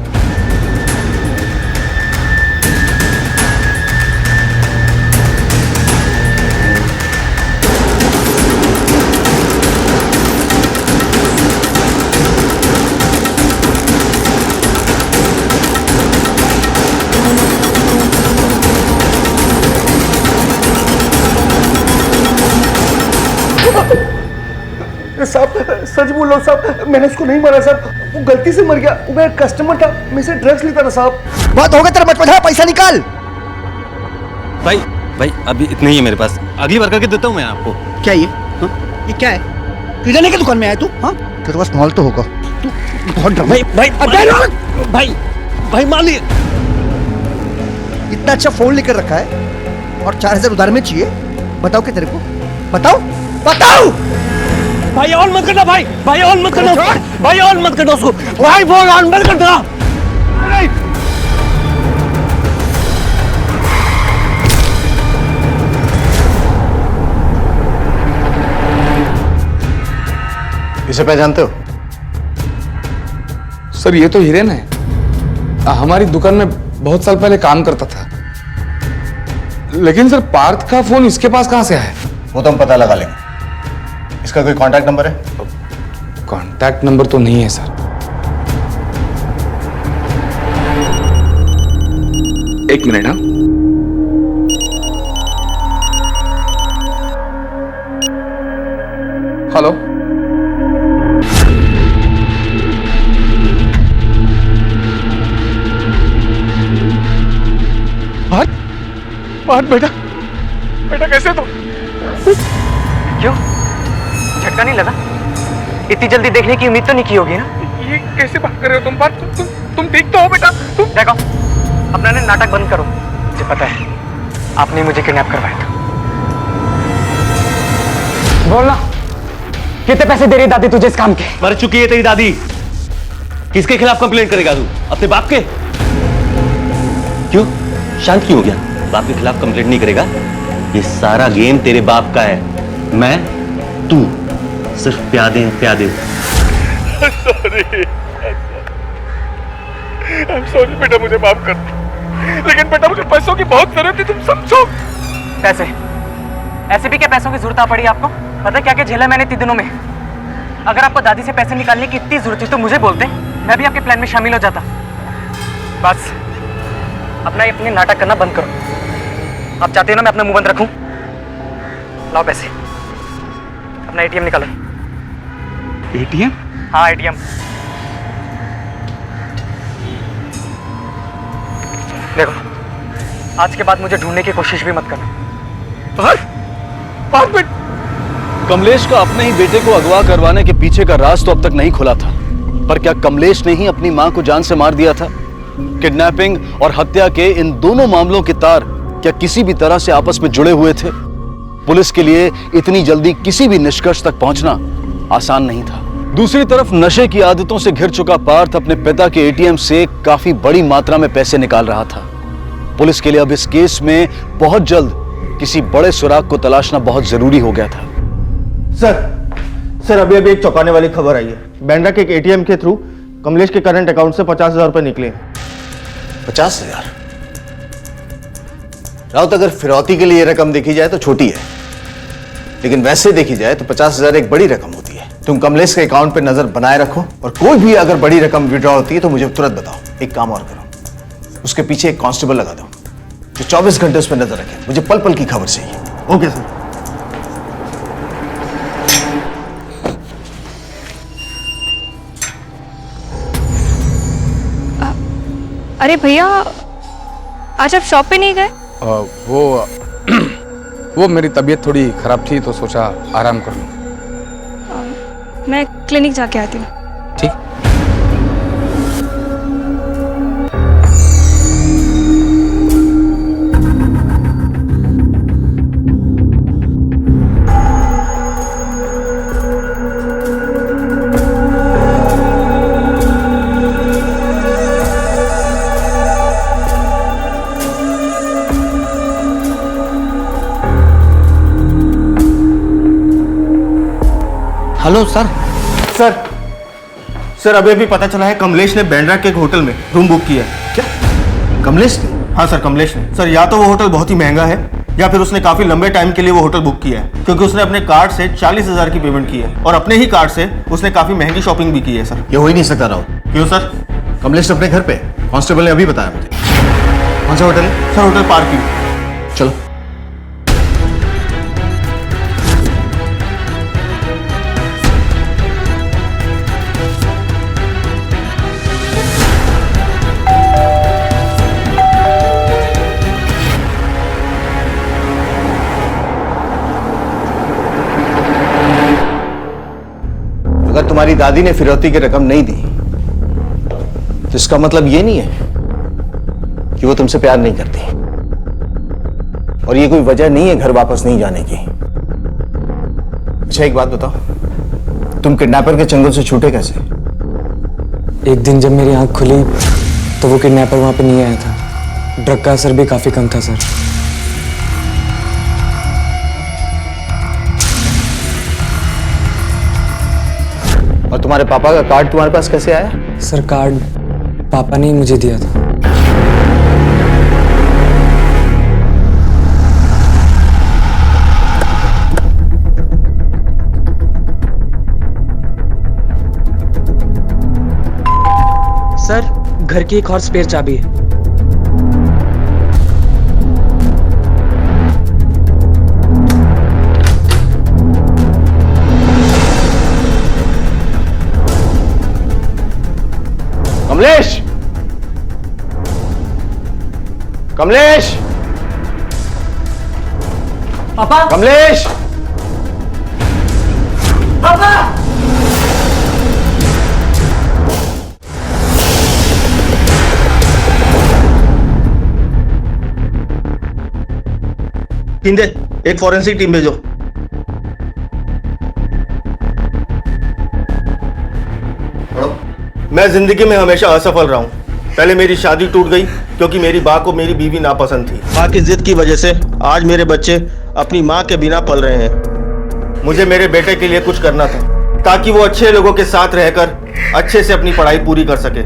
S19: साहब सच बोल रहा हूँ साहब, मैंने उसको नहीं मारा साहब, वो गलती से मर गया। वो मेरा कस्टमर था, मैं से ड्रग्स लेता ना साहब।
S17: बात हो गया तेरा बचपन, पैसा निकाल।
S15: भाई अभी इतना ही है मेरे पास, अगली बार करके देता हूँ मैं आपको।
S17: क्या ये? ये क्या है? किराने की दुकान में आया तू? हाँ? तेरे पास माल तो होगा। तू बहुत भाई भाई मान लिए। इतना अच्छा फोन लेकर रखा है और 4000 उधार में चाहिए। बताओ क्या तेरे को? बताओ बताओ।
S21: भाई ऑन मत करना भाई, भाई ऑन मत करना, भाई ऑन मत करना उसको, भाई फोन ऑन मत करना।
S3: इसे पहचानते हो?
S6: सर ये तो हिरेन है, हमारी दुकान में बहुत साल पहले काम करता था। लेकिन सर पार्थ का फोन इसके पास कहां से आया?
S3: वो तो हम पता लगा लेंगे। इसका कोई कांटेक्ट नंबर है?
S6: कांटेक्ट नंबर तो नहीं है सर। एक मिनट। हाँ हेलो,
S21: पार्थ बेटा, बेटा कैसे तुम?
S16: क्यों? झटका नहीं लगा? इतनी जल्दी देखने की उम्मीद तो नहीं की होगी ना?
S21: ये कैसे बात कर रहे हो तुम पार्थ? तुम ठीक तो हो बेटा? तुम
S16: देखो, अपना ने नाटक बंद करो। मुझे पता है आपने मुझे किडनैप करवाया था। बोलना, कितने पैसे दे रही दादी तुझे इस काम के?
S15: मर चुकी है तेरी दादी। किसके खिलाफ कंप्लेंट करेगा तू? अपने बाप के? क्यों शांत क्यों हो गया? बाप के खिलाफ कंप्लेंट नहीं करेगा? ये सारा गेम तेरे बाप का है। मैं तू सिर्फ प्यादे प्यादे।
S21: सॉरी बेटा, मुझे माफ कर। लेकिन बेटा मुझे पैसों की बहुत जरूरत थी, तुम समझो।
S16: पैसे? ऐसे भी क्या पैसों की जरूरत आ पड़ी आपको? पता है क्या क्या झेला मैंने इतने दिनों में? अगर आपको दादी से पैसे निकालने की इतनी जरूरत थी तो मुझे बोलते, मैं भी आपके प्लान में शामिल हो जाता। बस अपना अपने नाटक करना बंद करो। आप चाहते हो ना मैं अपना मुंह बंद रखूं? लाओ पैसे, अपना एटीएम निकालो।
S21: एटीएम?
S16: हाँ एटीएम। देखो, आज के बाद मुझे ढूंढने की कोशिश भी मत करना।
S1: कमलेश का अपने ही बेटे को अगवा करवाने के पीछे का राज तो अब तक नहीं खुला था, पर क्या कमलेश ने ही अपनी मां को जान से मार दिया था? किडनैपिंग और हत्या के इन दोनों मामलों के तार क्या किसी भी तरह से आपस में जुड़े हुए थे? पुलिस के लिए इतनी जल्दी किसी भी निष्कर्ष तक पहुंचना आसान नहीं था। दूसरी तरफ नशे की आदतों से घिर चुका पार्थ अपने पिता के एटीएम से काफी बड़ी मात्रा में पैसे निकाल रहा था। पुलिस के लिए अब इस केस में बहुत जल्द किसी बड़े सुराग को तलाशना बहुत जरूरी हो गया था।
S2: सर अभी एक चौंकाने वाली खबर आई है। बैंड्रा के एक एटीएम के थ्रू कमलेश के करंट अकाउंट से 50,000 रुपए निकले।
S3: 50,000? राउत, अगर फिरौती के लिए रकम देखी जाए तो छोटी है, लेकिन वैसे देखी जाए तो 50,000 एक बड़ी रकम होती है। तुम कमलेश के अकाउंट पे नजर बनाए रखो और कोई भी अगर बड़ी रकम विड्रॉ होती है तो मुझे तुरंत बताओ। एक काम और करो, उसके पीछे एक कांस्टेबल लगा दो जो 24 घंटे उस पर नजर रखे। मुझे पल पल की खबर चाहिए।
S2: Okay sir.
S10: अरे भैया, आज आप शॉप पे नहीं गए?
S6: वो मेरी तबीयत थोड़ी खराब थी तो सोचा आराम कर लूं।
S10: मैं क्लिनिक जाके आती हूँ।
S6: ठीक।
S2: हेलो सर अभी पता चला है कमलेश ने बैंड्रा के एक होटल में रूम बुक किया है।
S3: क्या? कमलेश ने?
S2: हाँ सर, कमलेश ने। सर या तो वो होटल बहुत ही महंगा है या फिर उसने काफी लंबे टाइम के लिए वो होटल बुक किया है, क्योंकि उसने अपने कार्ड से 40,000 की पेमेंट की है और अपने ही कार्ड से उसने काफी महंगी शॉपिंग भी की है सर।
S3: ये हो ही नहीं सकता राउत।
S2: क्यों सर?
S3: कमलेश अपने घर पे, कांस्टेबल ने अभी बताया मुझे। कौन सा होटल है?
S2: Sir hotel park.
S3: चलो। तुम्हारी दादी ने फिरौती की रकम नहीं दी तो इसका मतलब ये नहीं है कि वो तुमसे प्यार नहीं करती, और ये कोई वजह नहीं है घर वापस नहीं जाने की। अच्छा एक बात बताओ, तुम किडनैपर के चंगुल से छूटे कैसे?
S4: एक दिन जब मेरी आंख खुली तो वो किडनैपर वहां पे नहीं आया था। ड्रग का असर भी काफी कम था सर।
S3: और तुम्हारे पापा का कार्ड तुम्हारे पास कैसे आया?
S4: सर कार्ड पापा ने ही मुझे दिया था।
S16: सर घर की एक और स्पेयर चाबी है।
S3: कमलेश! कमलेश!
S16: पापा!
S3: कमलेश!
S16: पापा!
S2: टीम दे, एक फॉरेंसिक टीम भेजो। मैं जिंदगी में हमेशा असफल रहा हूं। पहले मेरी शादी टूट गई क्योंकि मेरी माँ को मेरी बीवी नापसंद थी। माँ की जिद की वजह से आज मेरे बच्चे अपनी माँ के बिना पल रहे हैं। मुझे मेरे बेटे के लिए कुछ करना था ताकि वो अच्छे लोगों के साथ रहकर अच्छे से अपनी पढ़ाई पूरी कर सके,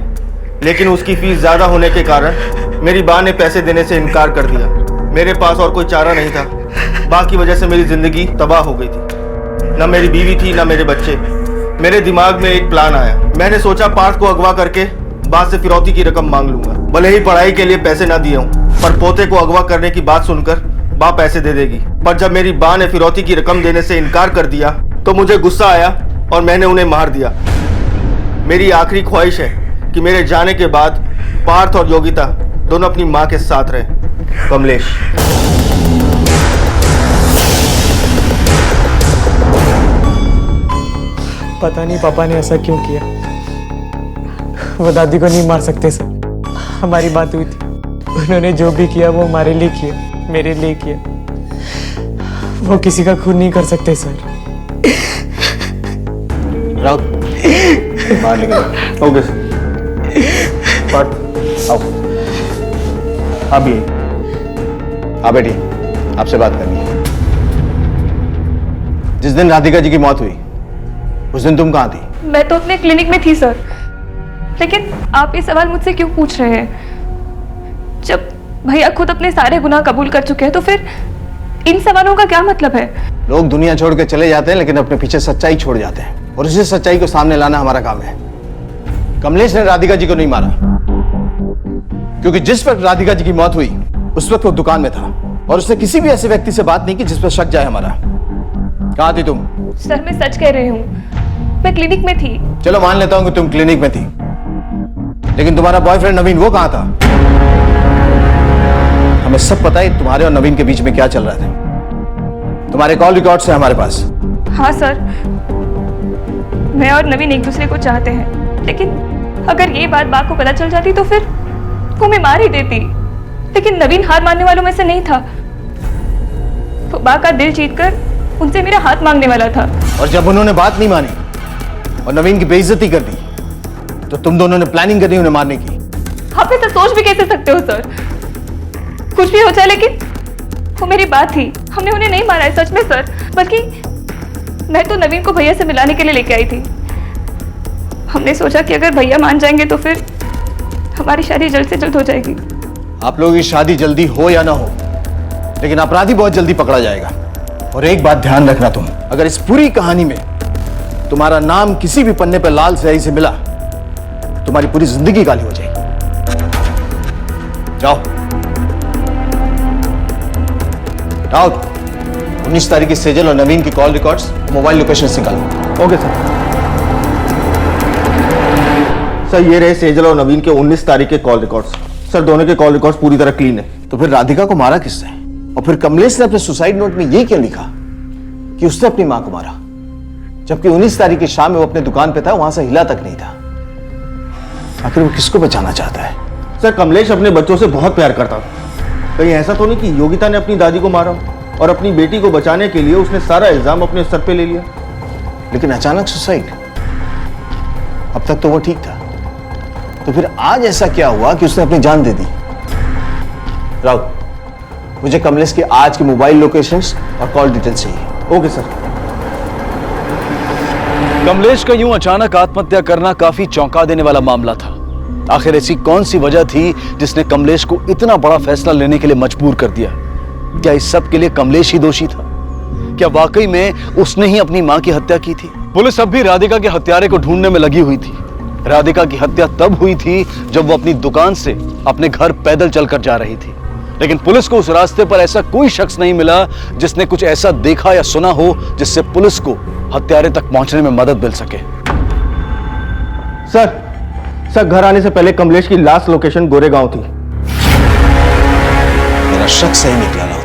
S2: लेकिन उसकी फीस ज्यादा होने के कारण मेरी माँ ने पैसे देने से इनकार कर दिया। मेरे पास और कोई चारा नहीं था। माँ की वजह से मेरी जिंदगी तबाह हो गई थी। ना मेरी बीवी थी ना मेरे बच्चे। मेरे दिमाग में एक प्लान आया। मैंने सोचा पार्थ को अगवा करके बात से फिरौती की रकम मांग लूंगा। भले ही पढ़ाई के लिए पैसे ना दिए हों, पर पोते को अगवा करने की बात सुनकर माँ पैसे दे देगी। पर जब मेरी माँ ने फिरौती की रकम देने से इनकार कर दिया तो मुझे गुस्सा आया और मैंने उन्हें मार दिया। मेरी आखिरी ख्वाहिश है कि मेरे जाने के बाद पार्थ और योगिता दोनों अपनी माँ के साथ रहे। कमलेश।
S4: पता नहीं पापा ने ऐसा क्यों किया। वो दादी को नहीं मार सकते सर। हमारी बात हुई थी, उन्होंने जो भी किया वो हमारे लिए किया, मेरे लिए किया। वो किसी का खून नहीं कर सकते सर।
S3: राउत बाहर निकलो। Okay sir. आओ। अभी हाँ बेटी, आपसे बात करनी है। जिस दिन राधिका जी की मौत हुई उस दिन तुम कहाँ थी?
S10: मैं तो अपने क्लिनिक में थी सर, लेकिन आप ये सवाल मुझसे क्यों पूछ रहे हैं? जब भैया खुद अपने सारे गुनाह कबूल कर चुके हैं तो फिर इन सवालों का क्या मतलब है?
S3: लोग दुनिया छोड़ के चले जाते हैं लेकिन अपने पीछे सच्चाई छोड़ जाते हैं, और उसी सच्चाई को सामने लाना हमारा काम है। कमलेश ने राधिका जी को नहीं मारा, क्योंकि जिस वक्त राधिका जी की मौत हुई उस वक्त वो दुकान में था और उसने किसी भी ऐसे व्यक्ति से बात नहीं की जिस पर शक जाए हमारा। कहाँ थी तुम?
S10: सर मैं सच कह रही हूँ, मैं क्लिनिक में थी।
S3: चलो मान लेता हूं कि तुम क्लिनिक में थी, लेकिन तुम्हारा बॉयफ्रेंड नवीन वो कहां था? हमें सब पता है तुम्हारे और नवीन के बीच में क्या चल रहा था। तुम्हारे कॉल रिकॉर्ड्स हैं हमारे पास।
S10: हाँ सर, मैं और नवीन एक दूसरे को चाहते हैं, लेकिन अगर ये बात बा को पता चल जाती तो फिर वो मैं मार ही देती। लेकिन नवीन हार मानने वालों में से नहीं था। वो बा का दिल जीतकर उनसे मेरा हाथ मांगने वाला था।
S3: और जब उन्होंने बात नहीं मानी और नवीन की बेइज्जती कर दी तो तुम दोनों ने प्लानिंग करी उन्हें मारने की।
S10: आप ऐसा सोच भी कैसे सकते हो सर? कुछ भी हो जाए, लेकिन वो मेरी बात थी। हमने उन्हें नहीं मारा है सच में सर, बल्कि मैं तो नवीन को भैया से मिलाने के लिए लेके आई थी। हमने सोचा कि अगर भैया मान जाएंगे तो फिर हमारी शादी जल्द से जल्द हो जाएगी।
S3: आप लोगों की शादी जल्दी हो या ना हो, लेकिन अपराधी बहुत जल्दी पकड़ा जाएगा। और एक बात ध्यान रखना, तुम अगर इस पूरी कहानी में तुम्हारा नाम किसी भी पन्ने पर लाल स्याही से मिला, तुम्हारी पूरी जिंदगी गाली हो जाएगी। जाओ। राउत, 19 तारीख की सेजल और नवीन की कॉल रिकॉर्ड्स मोबाइल लोकेशन से निकालो।
S2: Okay sir. सर ये रहे सेजल और नवीन के 19 तारीख के कॉल रिकॉर्ड्स। सर दोनों के कॉल रिकॉर्ड्स पूरी तरह क्लीन है।
S3: तो फिर राधिका को मारा किसने? और फिर कमलेश ने अपने सुसाइड नोट में ये क्यों लिखा कि उसने अपनी मां को मारा, जबकि 19 तारीख की शाम में वो अपने दुकान पे था, वहां से हिला तक नहीं था। आखिर वो किसको बचाना चाहता है?
S2: सर, कमलेश अपने बच्चों से बहुत प्यार करता था। कहीं ऐसा तो नहीं कि योगिता ने अपनी दादी को मारा और अपनी बेटी को बचाने के लिए उसने सारा इल्जाम अपने सर पे ले लिया?
S3: लेकिन अचानक सुसाइड, अब तक तो वो ठीक था, तो फिर आज ऐसा क्या हुआ कि उसने अपनी जान दे दी? राउत, मुझे कमलेश के आज के मोबाइल लोकेशंस और कॉल डिटेल्स चाहिए।
S2: Okay sir.
S1: कमलेश का यूं अचानक आत्महत्या करना काफी चौंका देने वाला मामला था। आखिर ऐसी कौन सी वजह थी जिसने कमलेश को इतना बड़ा फैसला लेने के लिए मजबूर कर दिया? क्या इस सब के लिए कमलेश ही दोषी था? क्या वाकई में उसने ही अपनी मां की हत्या की थी? पुलिस अब भी राधिका के हत्यारे को ढूंढने में लगी हुई थी। राधिका की हत्या तब हुई थी जब वो अपनी दुकान से अपने घर पैदल चलकर जा रही थी, लेकिन पुलिस को उस रास्ते पर ऐसा कोई शख्स नहीं मिला जिसने कुछ ऐसा देखा या सुना हो जिससे पुलिस को हत्यारे तक पहुंचने में मदद मिल सके।
S2: सर, घर आने से पहले कमलेश की लास्ट लोकेशन गोरेगांव थी।
S3: मेरा शक सही निकला राउत।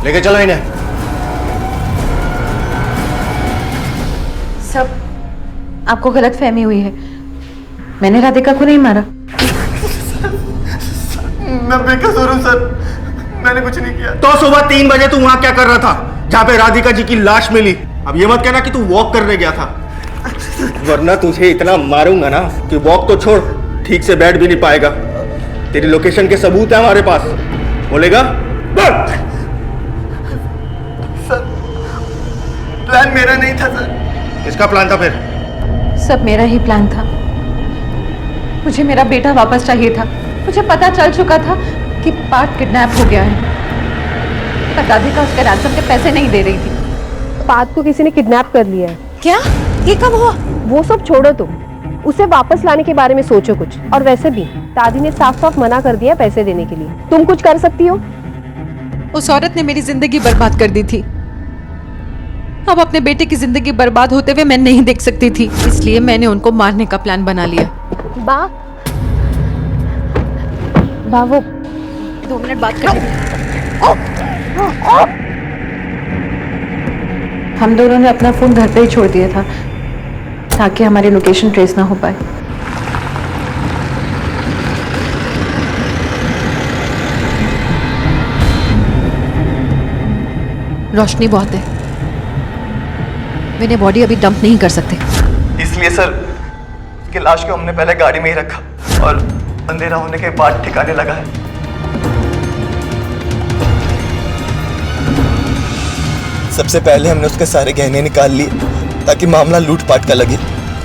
S3: लेके चलो इन्हें।
S13: सब आपको गलत फहमी हुई है, मैंने राधिका को नहीं मारा।
S2: मैं बेकसूर हूं सर, मैंने कुछ नहीं किया। तो सुबह 3 बजे तू वहां क्या कर रहा था जहां पे राधिका जी की लाश मिली? अब ये मत कहना कि तू वॉक करने गया था, वरना तुझे इतना मारूंगा ना कि वॉक तो छोड़, ठीक से बैठ भी नहीं पाएगा। तेरी लोकेशन के सबूत है हमारे पास, बोलेगा?
S13: सर, प्लान मेरा नहीं था सर।
S2: किसका प्लान था फिर?
S13: सब मेरा ही प्लान था। मुझे मेरा बेटा वापस चाहिए था। मुझे पता चल चुका था कि पार्थ किडनैप हो गया है, पर राधिका उसके रैंसम के पैसे नहीं दे रही थी।
S5: पार्थ को किसी ने किडनैप कर लिया है।
S13: क्या? ये कब हुआ?
S5: वो सब छोड़ो तुम, उसे वापस लाने के बारे में सोचो कुछ। और वैसे भी दादी ने साफ साफ मना कर दिया पैसे देने के लिए। तुम कुछ कर सकती हो?
S13: उस औरत ने मेरी जिंदगी बर्बाद कर दी थी। अब अपने बेटे की जिंदगी बर्बाद होते हुए मैं नहीं देख सकती थी, इसलिए मैंने उनको मारने का प्लान बना लिया।
S5: वो
S13: 2 मिनट बात कर। हम दोनों ने अपना फोन घर पे ही छोड़ दिया था ताकि हमारी लोकेशन ट्रेस ना हो पाए। रोशनी बहुत है, मैंने बॉडी अभी डंप नहीं कर सकते।
S14: इसलिए सर उसकी लाश को हमने पहले गाड़ी में ही रखा और अंधेरा होने के बाद ठिकाने लगा है। सबसे पहले हमने उसके सारे गहने निकाल लिए ताकि मामला लूटपाट का लगे,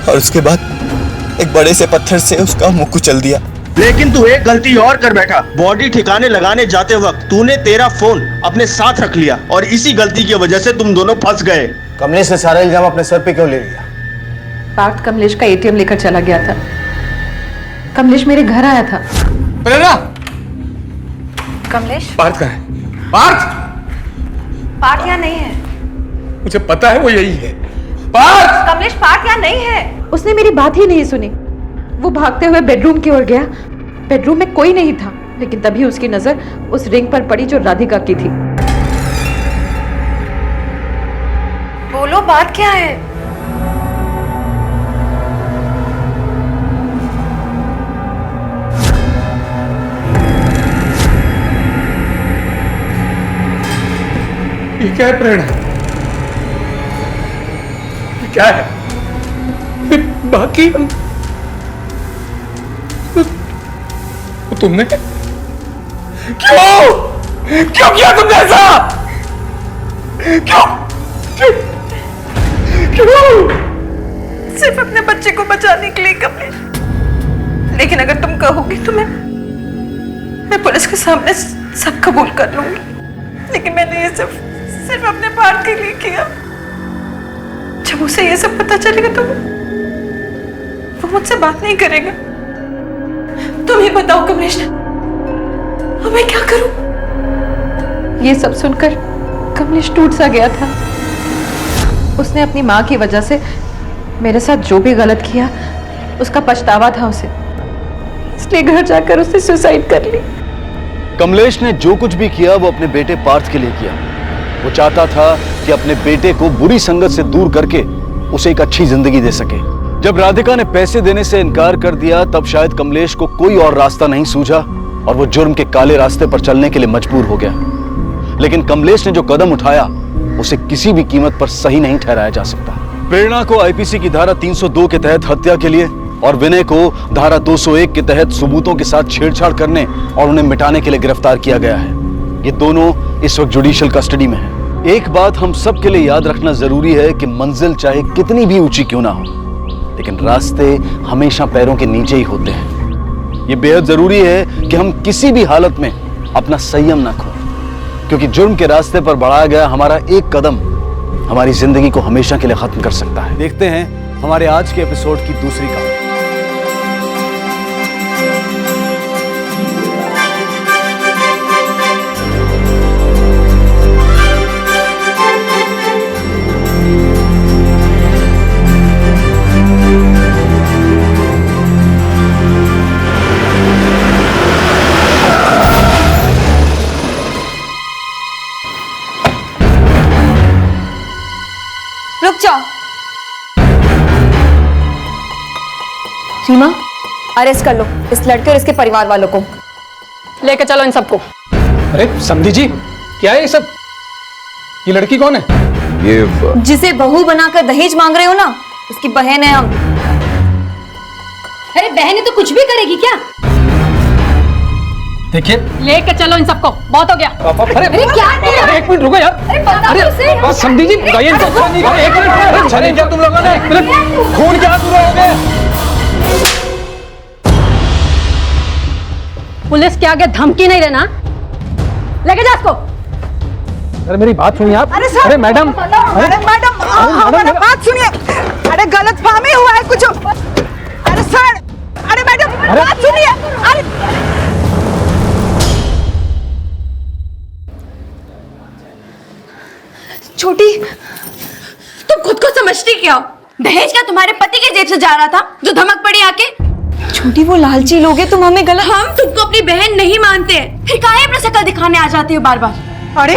S14: और उसके बाद एक बड़े से पत्थर से उसका मुंह कुचल दिया।
S2: लेकिन तू एक गलती और कर बैठा। बॉडी ठिकाने लगाने जाते वक्त तूने तेरा फोन अपने साथ रख लिया और इसी गलती की वजह से तुम दोनों फंस गए।
S3: कमलेश ने सारा इल्जाम अपने सर पे क्यों ले लिया?
S13: पार्थ कमलेश का एटीएम लेकर चला गया था। कमलेश मेरे घर आया था।
S6: प्रेरणा,
S13: कमलेश?
S6: पार्थ कहाँ है? पार्थ!
S13: पार्थ यहाँ नहीं है।
S6: मुझे पता है वो यही है। पार्थ!
S13: कमलेश, पार्थ यहाँ नहीं है। उसने मेरी बात ही नहीं सुनी। वो भागते हुए बेडरूम की ओर गया। बेडरूम में कोई नहीं था, लेकिन तभी उसकी नजर उस रिंग पर पड़ी जो राधिका की थी। बोलो, बात क्या है?
S6: ये क्या है प्रेरणा? ये क्या है? बाकी तुमने क्यों किया तुमने ऐसा? क्यों?
S13: सिर्फ अपने बच्चे को बचाने के लिए कमलेश। लेकिन अगर तुम कहोगे तो मैं पुलिस के सामने सब कबूल कर लूंगी। लेकिन मैंने ये सिर्फ अपने पार्थ के लिए किया। जब उसे ये सब पता चलेगा तो वो मुझसे बात नहीं करेगा। तुम ही बताओ कमलेश, अब मैं क्या करूं? ये सब सुनकर कमलेश टूट सा गया था। उसने अपनी माँ की वजह से मेरे साथ जो भी गलत किया उसका पछतावा था उसे।
S10: इसलिए घर जाकर उसने सुसाइड कर ली।
S1: कमलेश ने जो कुछ भी किया वो अपने बेटे पार्थ के लिए किया। वो चाहता था कि अपने बेटे को बुरी संगत से दूर करके उसे एक अच्छी जिंदगी दे सके। जब राधिका ने पैसे देने से इनकार कर दिया तब शायद कमलेश को कोई और रास्ता नहीं सूझा और वो जुर्म के काले रास्ते पर चलने के लिए मजबूर हो गया। लेकिन कमलेश ने जो कदम उठाया उसे किसी भी कीमत पर सही नहीं ठहराया जा सकता। प्रेरणा को आईपीसी की धारा 302 के तहत हत्या के लिए और विनय को धारा 201 के तहत सबूतों के साथ छेड़छाड़ करने और उन्हें मिटाने के लिए गिरफ्तार किया गया है। ये दोनों इस वक्त जुडिशियल कस्टडी में हैं। एक बात हम सब के लिए याद रखना जरूरी है कि मंजिल चाहे कितनी भी ऊंची क्यों ना हो, लेकिन रास्ते हमेशा पैरों के नीचे ही होते हैं। ये बेहद जरूरी है कि हम किसी भी हालत में अपना संयम ना खोएं, क्योंकि जुर्म के रास्ते पर बढ़ाया गया हमारा एक कदम हमारी जिंदगी को हमेशा के लिए खत्म कर सकता है। देखते हैं हमारे आज के एपिसोड की दूसरी कहानी।
S10: रुक जाओ। सीमा, अरेस्ट कर लो इस लड़के और इसके परिवार वालों को। लेकर चलो इन सबको।
S8: अरे समधी जी, क्या है ये सब? ये लड़की कौन है? ये
S10: जिसे बहू बनाकर दहेज मांग रहे हो ना, उसकी बहन है हम।
S12: अरे बहन तो कुछ भी करेगी क्या?
S8: देखिए,
S12: लेकर चलो इन सबको, बहुत हो गया।
S8: अरे
S12: क्या?
S8: अरे एक मिनट रुको यार।
S12: अरे बताओ उसे।
S8: समधी जी, बताइए इनको। एक मिनट, चले क्या तुम लोगों ने? खून क्या दूर हो गए?
S12: पुलिस के आगे धमकी नहीं देना। लेके जा इसको।
S8: अरे मेरी बात सुनिए आप। अरे मैडम,
S22: अरे मैडम, हमारी बात सुनिए। अरे गलत फहमी हुआ है कुछ। अरे सर, अरे मैडम बात सुनिए। अरे
S10: छोटी, तुम खुद को समझती क्या हो? दहेज का तुम्हारे पति के जेब से जा रहा था जो धमक पड़ी आके। छोटी, वो लालची लोग हैं, तुम हमें गलत। हम तुमको अपनी बहन नहीं मानते, फिर काहे अपना शकल दिखाने आ जाती हो बार बार?
S22: अरे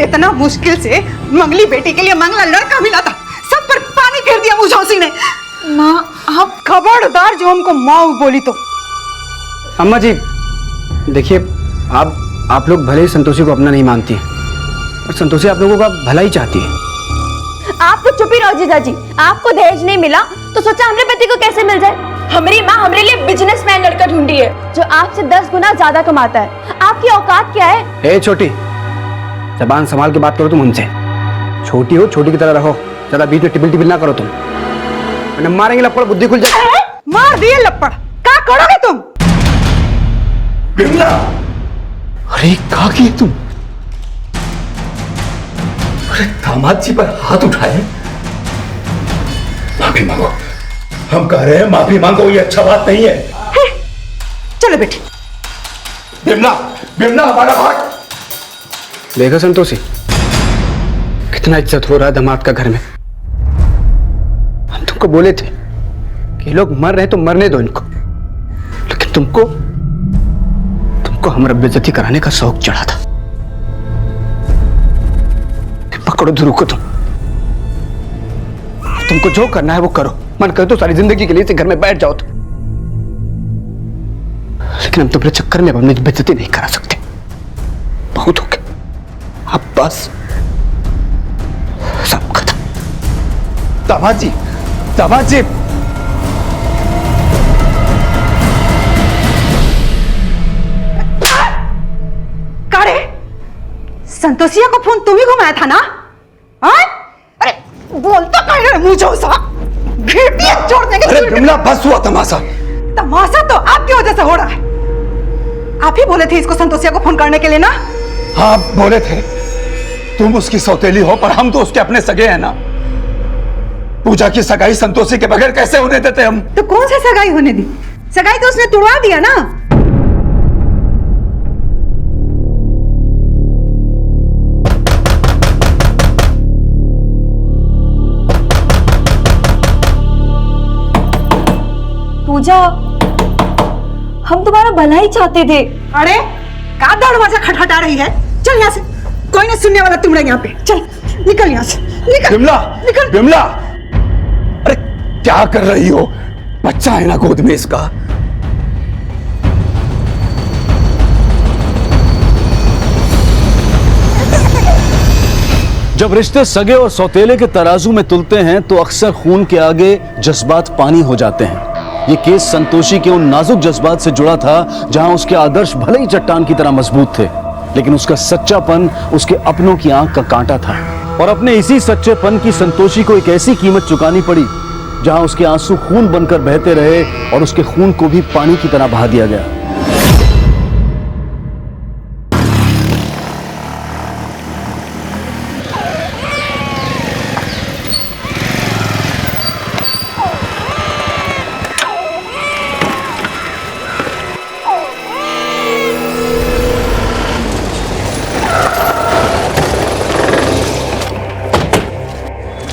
S22: इतना मुश्किल से मंगली बेटी के लिए मंगला लड़का मिला था, सब पर पानी फेर दिया मुझौसी ने। माँ, आप खबरदार जो हमको माँ बोली तो।
S4: अम्मा जी देखिए, आप लोग भले ही संतोषी को अपना नहीं मानती हैं, और संतोषी आप लोगों का भला ही चाहती है।
S10: आप तो चुप ही रहो जीजाजी। आपको दहेज नहीं मिला तो सोचा हमारे पति को कैसे मिल जाए? हमारी माँ हमारे लिए बिजनेसमैन लड़का ढूंढी है जो आपसे 10 गुना ज्यादा कमाता है। आपकी औकात क्या है?
S4: ए छोटी, जबान संभाल के बात करो तुम उनसे। छोटी हो, छोटी की तरह रहो, ज्यादा बीच में टिबिल टिबिल ना करो तुम, वरना मारेंगे लपड़, बुद्धि खुल जाए।
S22: मार दिए लपड़, क्या करोगे तुम?
S8: अरे क्या किए तुम? अरे दामाद जी पर हाथ उठाए। माफी मांगो, हम कह रहे हैं माफी मांगो, ये अच्छा बात नहीं है।
S22: चलो बेटी।
S8: बिमला, बिमला हमारा हाथ।
S4: देखो संतोषी, कितना इज्जत हो रहा है दामाद का घर में। हम तुमको बोले थे कि लोग मर रहे तो मरने दो इनको, लेकिन तुमको हमारा बेइज्जती कराने का शौक चढ़ा था। पकड़ो ध्रुव को तुमको जो करना है वो करो, मन करे तो सारी जिंदगी के लिए इस घर में बैठ जाओ तुम, लेकिन हम तुम्हारे चक्कर में अपनी बेइज्जती नहीं करा सकते। बहुत हो गया, अब बस सब खत्म।
S8: दामाद जी, दामाद जी,
S22: कारे, संतोषिया को फोन तुम ही घुमाया था ना? हाँ? अरे बोलता कहीं रहे मुझौसा, घिरटियां छोड़ देंगे।
S8: अरे बिमला, बस हुआ तमाशा।
S22: तमाशा तो आपकी वजह से हो रहा है। आप ही बोले थे इसको संतोषिया को फोन करने के लिए ना?
S8: हाँ बोले थे। तुम उसकी सौतेली हो पर हम तो उसके अपने सगे हैं ना। पूजा की सगाई संतोषी के बगैर कैसे होने देते हम?
S22: तो कौन सा सगाई होने दी? सगाई तो उसने तुड़वा दिया ना।
S10: पूजा, हम तुम्हारा भला ही चाहते थे।
S22: अरे का दरवाजा खटखटा रही है? चल यहाँ से, कोई नहीं सुनने वाला तुमने यहाँ पे। चल निकल यहाँ से, निकल।
S8: विमला,
S22: निकल।
S8: विमला, अरे क्या कर रही हो? बच्चा है ना गोद में इसका।
S1: जब रिश्ते सगे और सौतेले के तराजू में तुलते हैं तो अक्सर खून के आगे जज्बात पानी हो जाते हैं। ये केस संतोषी के उन नाजुक जज्बात से जुड़ा था जहां उसके आदर्श भले ही चट्टान की तरह मजबूत थे, लेकिन उसका सच्चापन उसके अपनों की आंख का कांटा था। और अपने इसी सच्चेपन की संतोषी को एक ऐसी कीमत चुकानी पड़ी जहां उसके आंसू खून बनकर बहते रहे और उसके खून को भी पानी की तरह बहा दिया गया।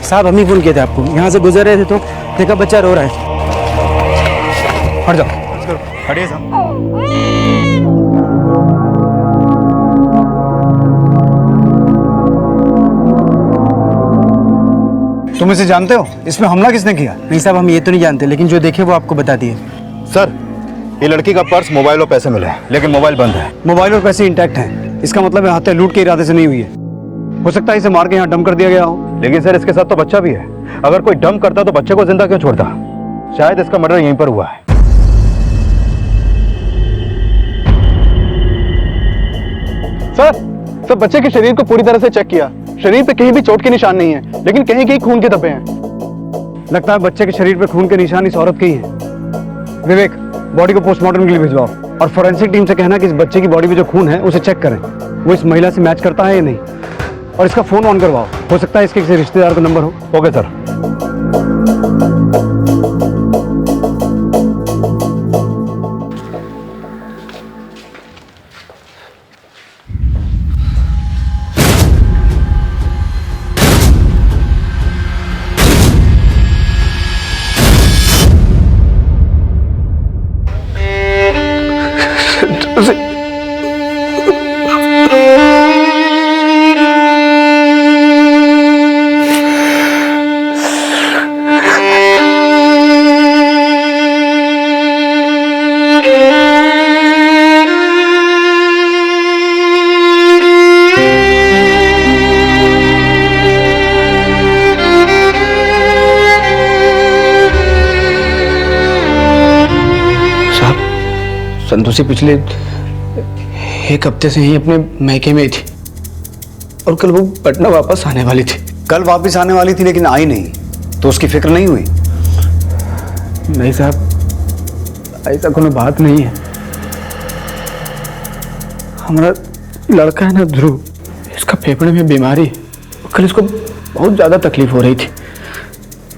S4: साहब हम ही फोन किए थे आपको, यहाँ से गुजर रहे थे तो देखा बच्चा रो रहा है।
S8: हट जाओ,
S3: हटिए साहब।
S4: तुम इसे जानते हो? इसमें हमला किसने किया? नहीं साहब हम ये तो नहीं जानते, लेकिन जो देखे वो आपको बता दिए।
S3: सर, ये लड़की का पर्स, मोबाइल और पैसे मिले हैं, लेकिन मोबाइल बंद है।
S4: मोबाइल और पैसे इंटैक्ट हैं, इसका मतलब है हत्या लूट के इरादे से नहीं हुई है। हो सकता है इसे मार के यहाँ डंप कर दिया गया हो।
S3: लेकिन सर इसके साथ तो बच्चा भी है। अगर कोई डंप करता तो बच्चे को जिंदा क्यों छोड़ता? शायद इसका मर्डर यहीं पर हुआ है।
S2: सर बच्चे के शरीर को पूरी तरह से चेक किया, शरीर पे कहीं भी चोट के निशान नहीं है, लेकिन कहीं कहीं खून के धब्बे हैं।
S4: लगता है बच्चे के शरीर पे खून के निशान इस औरत के ही हैं। विवेक, बॉडी को पोस्टमार्टम के लिए भिजवाओ और फोरेंसिक टीम से कहना कि इस बच्चे की बॉडी में जो खून है उसे चेक करें, वो इस महिला से मैच करता है या नहीं। और इसका फोन ऑन करवाओ, हो सकता है इसके किसी रिश्तेदार का नंबर हो।
S3: Okay sir.
S4: संतोषी पिछले एक हफ्ते से ही अपने मैके में थी और कल वो पटना वापस आने वाली थी।
S1: कल वापस आने वाली थी लेकिन आई नहीं, तो उसकी फिक्र नहीं हुई?
S4: नहीं साहब, ऐसा कोई बात नहीं है। हमारा लड़का है ना ध्रुव, इसका फेफड़े में बीमारी है, कल इसको बहुत ज्यादा तकलीफ हो रही थी,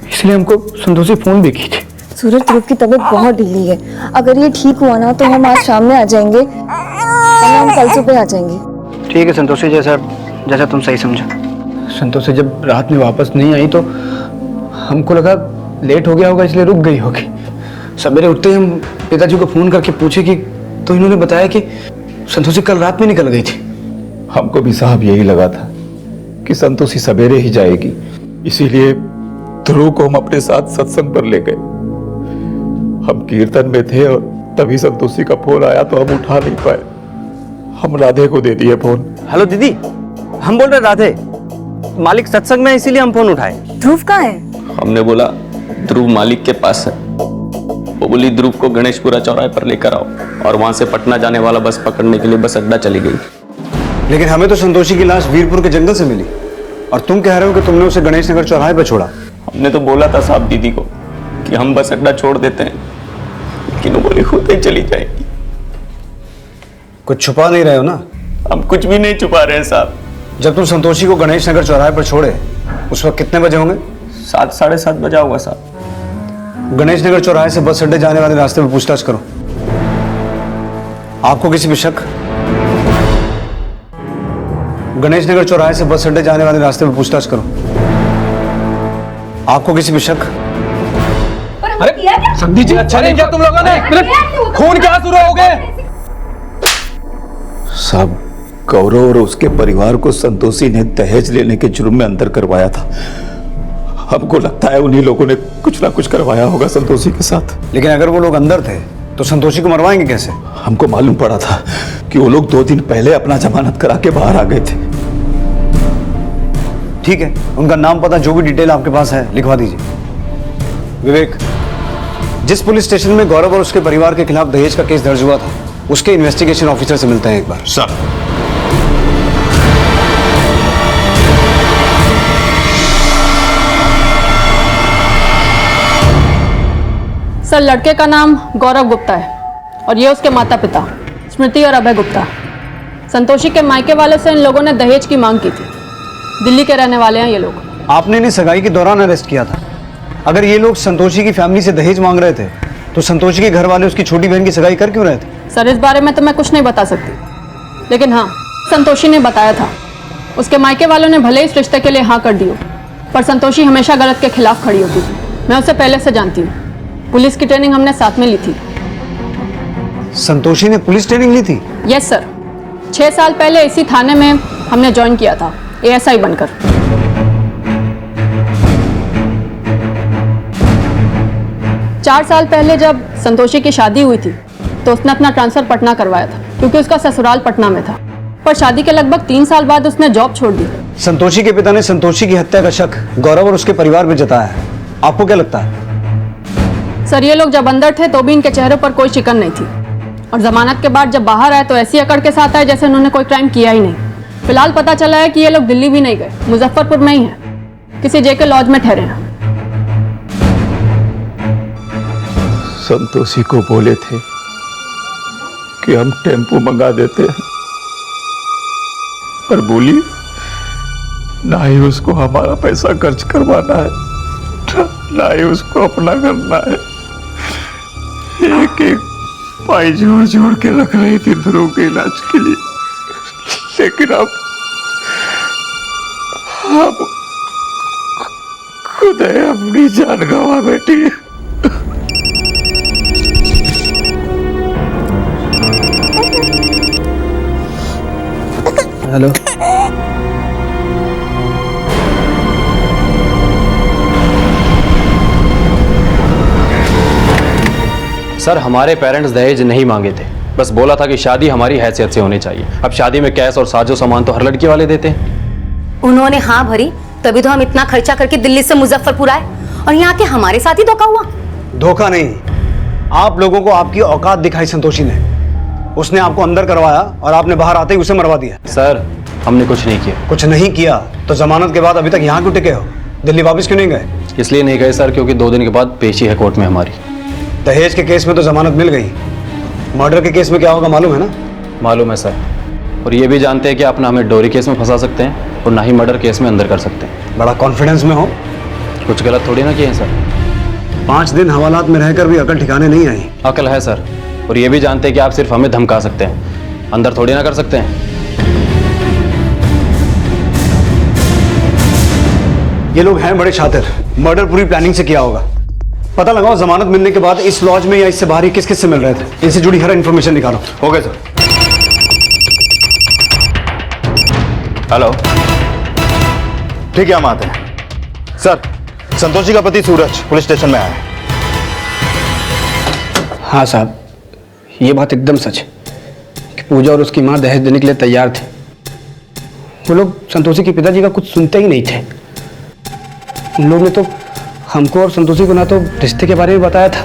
S4: इसलिए हमको संतोषी फोन भी की थी।
S10: सूरज, ध्रुव की तबीयत बहुत ढीली है, अगर ये ठीक हुआ ना तो हम आज शाम में आ जाएंगे और हम कल सुबह आ जाएंगे।
S4: ठीक है संतोषी, जैसा तुम सही समझो। संतोषी जब रात में वापस नहीं आई तो हमको लगा लेट हो गया होगा, इसलिए रुक गई होगी। सवेरे उठते ही हम पिताजी को फोन करके पूछे कि तो इन्होंने बताया कि संतोषी कल रात में निकल गई थी।
S6: हमको भी साहब यही लगा था कि संतोषी सवेरे ही जाएगी, इसीलिए ध्रुव को हम अपने साथ सत्संग पर ले गए। हम कीर्तन में थे और तभी संतोषी का फोन आया तो हम उठा नहीं पाए, हम राधे को दे दिए फोन।
S16: हेलो दीदी, हम बोल रहे राधे, मालिक सत्संग में इसीलिए हम फोन उठाए।
S10: ध्रुव कहाँ है?
S9: हमने बोला ध्रुव मालिक के पास है, वो बोली ध्रुव को गणेशपुरा चौराहे पर लेकर आओ, और वहां से पटना जाने वाला बस पकड़ने के लिए बस अड्डा चली गई।
S4: लेकिन हमें तो संतोषी की लाश वीरपुर के जंगल से मिली और तुम कह रहे हो कि तुमने उसे गणेश नगर चौराहे पर छोड़ा।
S9: हमने तो बोला था साहब दीदी को कि हम बस अड्डा छोड़ देते हैं, लेकिन वो बोली खुद ही चली जाएगी।
S4: कुछ छुपा नहीं रहे हो ना?
S9: हम कुछ भी नहीं छुपा रहे हैं साहब।
S4: जब तुम संतोषी को गणेश नगर चौराहे पर छोड़े उस वक्त कितने बजे होंगे?
S9: 7 साढ़े 7 बजा होगा साहब।
S4: गणेश नगर चौराहे से बस अड्डे जाने वाले रास्ते पर पूछताछ करो। आपको किसी पे शक? गणेश नगर चौराहे से बस अड्डे जाने वाले रास्ते पर पूछताछ करो। आपको किसी पे शक?
S8: अरे संदीप जी, अच्छा नहीं किया तुम लोगों ने। खून क्या शुरू हो
S7: साहब, गौरव और उसके परिवार को संतोषी ने दहेज लेने के जुर्म में अंदर करवाया था। हमको लगता है उन्हीं लोगों ने कुछ ना कुछ करवाया होगा संतोषी के साथ।
S11: लेकिन अगर वो लोग अंदर थे तो संतोषी को मरवाएंगे कैसे?
S7: हमको मालूम पड़ा था कि वो लोग 2 दिन पहले अपना जमानत करा के बाहर आ गए थे।
S11: ठीक है, उनका नाम पता जो भी डिटेल आपके पास है लिखवा दीजिए। विवेक, जिस पुलिस स्टेशन में गौरव और उसके परिवार के खिलाफ दहेज का केस दर्ज हुआ था उसके इन्वेस्टिगेशन ऑफिसर से मिलते हैं एक बार।
S3: सर।
S12: सर, लड़के का नाम गौरव गुप्ता है और ये उसके माता पिता स्मृति और अभय गुप्ता। संतोषी के मायके वालों से इन लोगों ने दहेज की मांग की थी। दिल्ली के रहने वाले हैं ये लोग।
S11: आपने इन्हें सगाई के दौरान अरेस्ट किया था। अगर ये लोग संतोषी की फैमिली से दहेज मांग रहे थे तो संतोषी के घर वाले उसकी छोटी बहन की सगाई कर क्यों रहे थे?
S12: सर, इस बारे में तो मैं कुछ नहीं बता सकती, लेकिन हाँ, संतोषी ने बताया था। उसके मायके वालों ने भले इस रिश्ते के लिए हाँ कर दी हो, पर संतोषी हमेशा गलत के खिलाफ खड़ी होती थी। मैं उसे पहले से जानती हूँ। पुलिस की ट्रेनिंग हमने साथ में ली थी।
S11: संतोषी ने पुलिस ट्रेनिंग ली थी?
S12: यस सर, 6 साल पहले इसी थाने में हमने ज्वाइन किया था ASI बनकर। चार साल पहले जब संतोषी की शादी हुई थी तो उसने अपना ट्रांसफर पटना करवाया था क्योंकि उसका ससुराल पटना में था। पर शादी के लगभग 3 साल बाद उसने जॉब छोड़ दी।
S11: संतोषी के पिता ने संतोषी की हत्या का शक गौरव और उसके परिवार पर जताया है। आपको क्या लगता है?
S12: सर, ये लोग जब अंदर थे तो भी इनके चेहरों पर कोई शिकन नहीं थी, और जमानत के बाद जब बाहर आए तो ऐसी अकड़ के साथ आए जैसे उन्होंने कोई क्राइम किया ही नहीं। फिलहाल पता चला है कि ये लोग दिल्ली भी नहीं गए, मुजफ्फरपुर में ही हैं, किसी JK लॉज में ठहरे हैं।
S7: संतोषी को बोले थे कि हम टेम्पो मंगा देते हैं, पर बोली ना ही उसको हमारा पैसा खर्च करवाना है, ना ही उसको अपना करना है। एक एक पाई जोड़ जोड़ के रख रही थी ध्रुव के इलाज के लिए, लेकिन अब खुद है अपनी जान गंवा बैठी है।
S11: हेलो,
S23: सर, हमारे पेरेंट्स दहेज नहीं मांगे थे, बस बोला था कि शादी हमारी हैसियत से होनी चाहिए। अब शादी में कैश और साजो सामान तो हर लड़की वाले देते हैं।
S12: उन्होंने हाँ भरी, तभी तो हम इतना खर्चा करके दिल्ली से मुजफ्फरपुर आए, और यहाँ के हमारे साथ ही धोखा हुआ।
S11: धोखा नहीं, आप लोगों को आपकी औकात दिखाई संतोषी ने। उसने आपको अंदर करवाया और आपने बाहर आते ही उसे मरवा दिया।
S23: सर, हमने कुछ नहीं किया।
S11: कुछ नहीं किया तो जमानत के बाद अभी तक यहाँ क्यों टिके हो? दिल्ली वापस क्यों नहीं गए?
S23: इसलिए नहीं गए सर क्योंकि 2 दिन के बाद पेशी है कोर्ट में हमारी।
S11: दहेज के केस में तो जमानत मिल गई, मर्डर के केस में क्या होगा मालूम है ना?
S23: मालूम है सर, और ये भी जानते हैं कि आप ना हमें डोरी केस में फंसा सकते हैं और ना ही मर्डर केस में अंदर कर सकते हैं।
S11: बड़ा कॉन्फिडेंस में हो।
S23: कुछ गलत थोड़ी ना किए हैं सर।
S11: 5 दिन हवालात में रहकर भी अकल ठिकाने नहीं आई।
S23: अकल है सर, और ये भी जानते हैं कि आप सिर्फ हमें धमका सकते हैं, अंदर थोड़ी ना कर सकते हैं।
S11: ये लोग हैं बड़े शातिर, मर्डर पूरी प्लानिंग से किया होगा। पता लगाओ जमानत मिलने के बाद इस लॉज में या इससे बाहर ही किस किस से मिल रहे थे। इनसे जुड़ी हर इंफॉर्मेशन निकालो।
S3: हो गया सर।
S23: हेलो,
S3: ठीक है, हम आते हैं। सर, संतोषी का पति सूरज पुलिस स्टेशन में आया है।
S4: हाँ साहब, ये बात एकदम सच है कि पूजा और उसकी माँ दहेज देने के लिए तैयार थे। वो लोग संतोषी के पिताजी का कुछ सुनते ही नहीं थे। उन लोगों ने तो हमको और संतोषी को ना तो रिश्ते के बारे में बताया था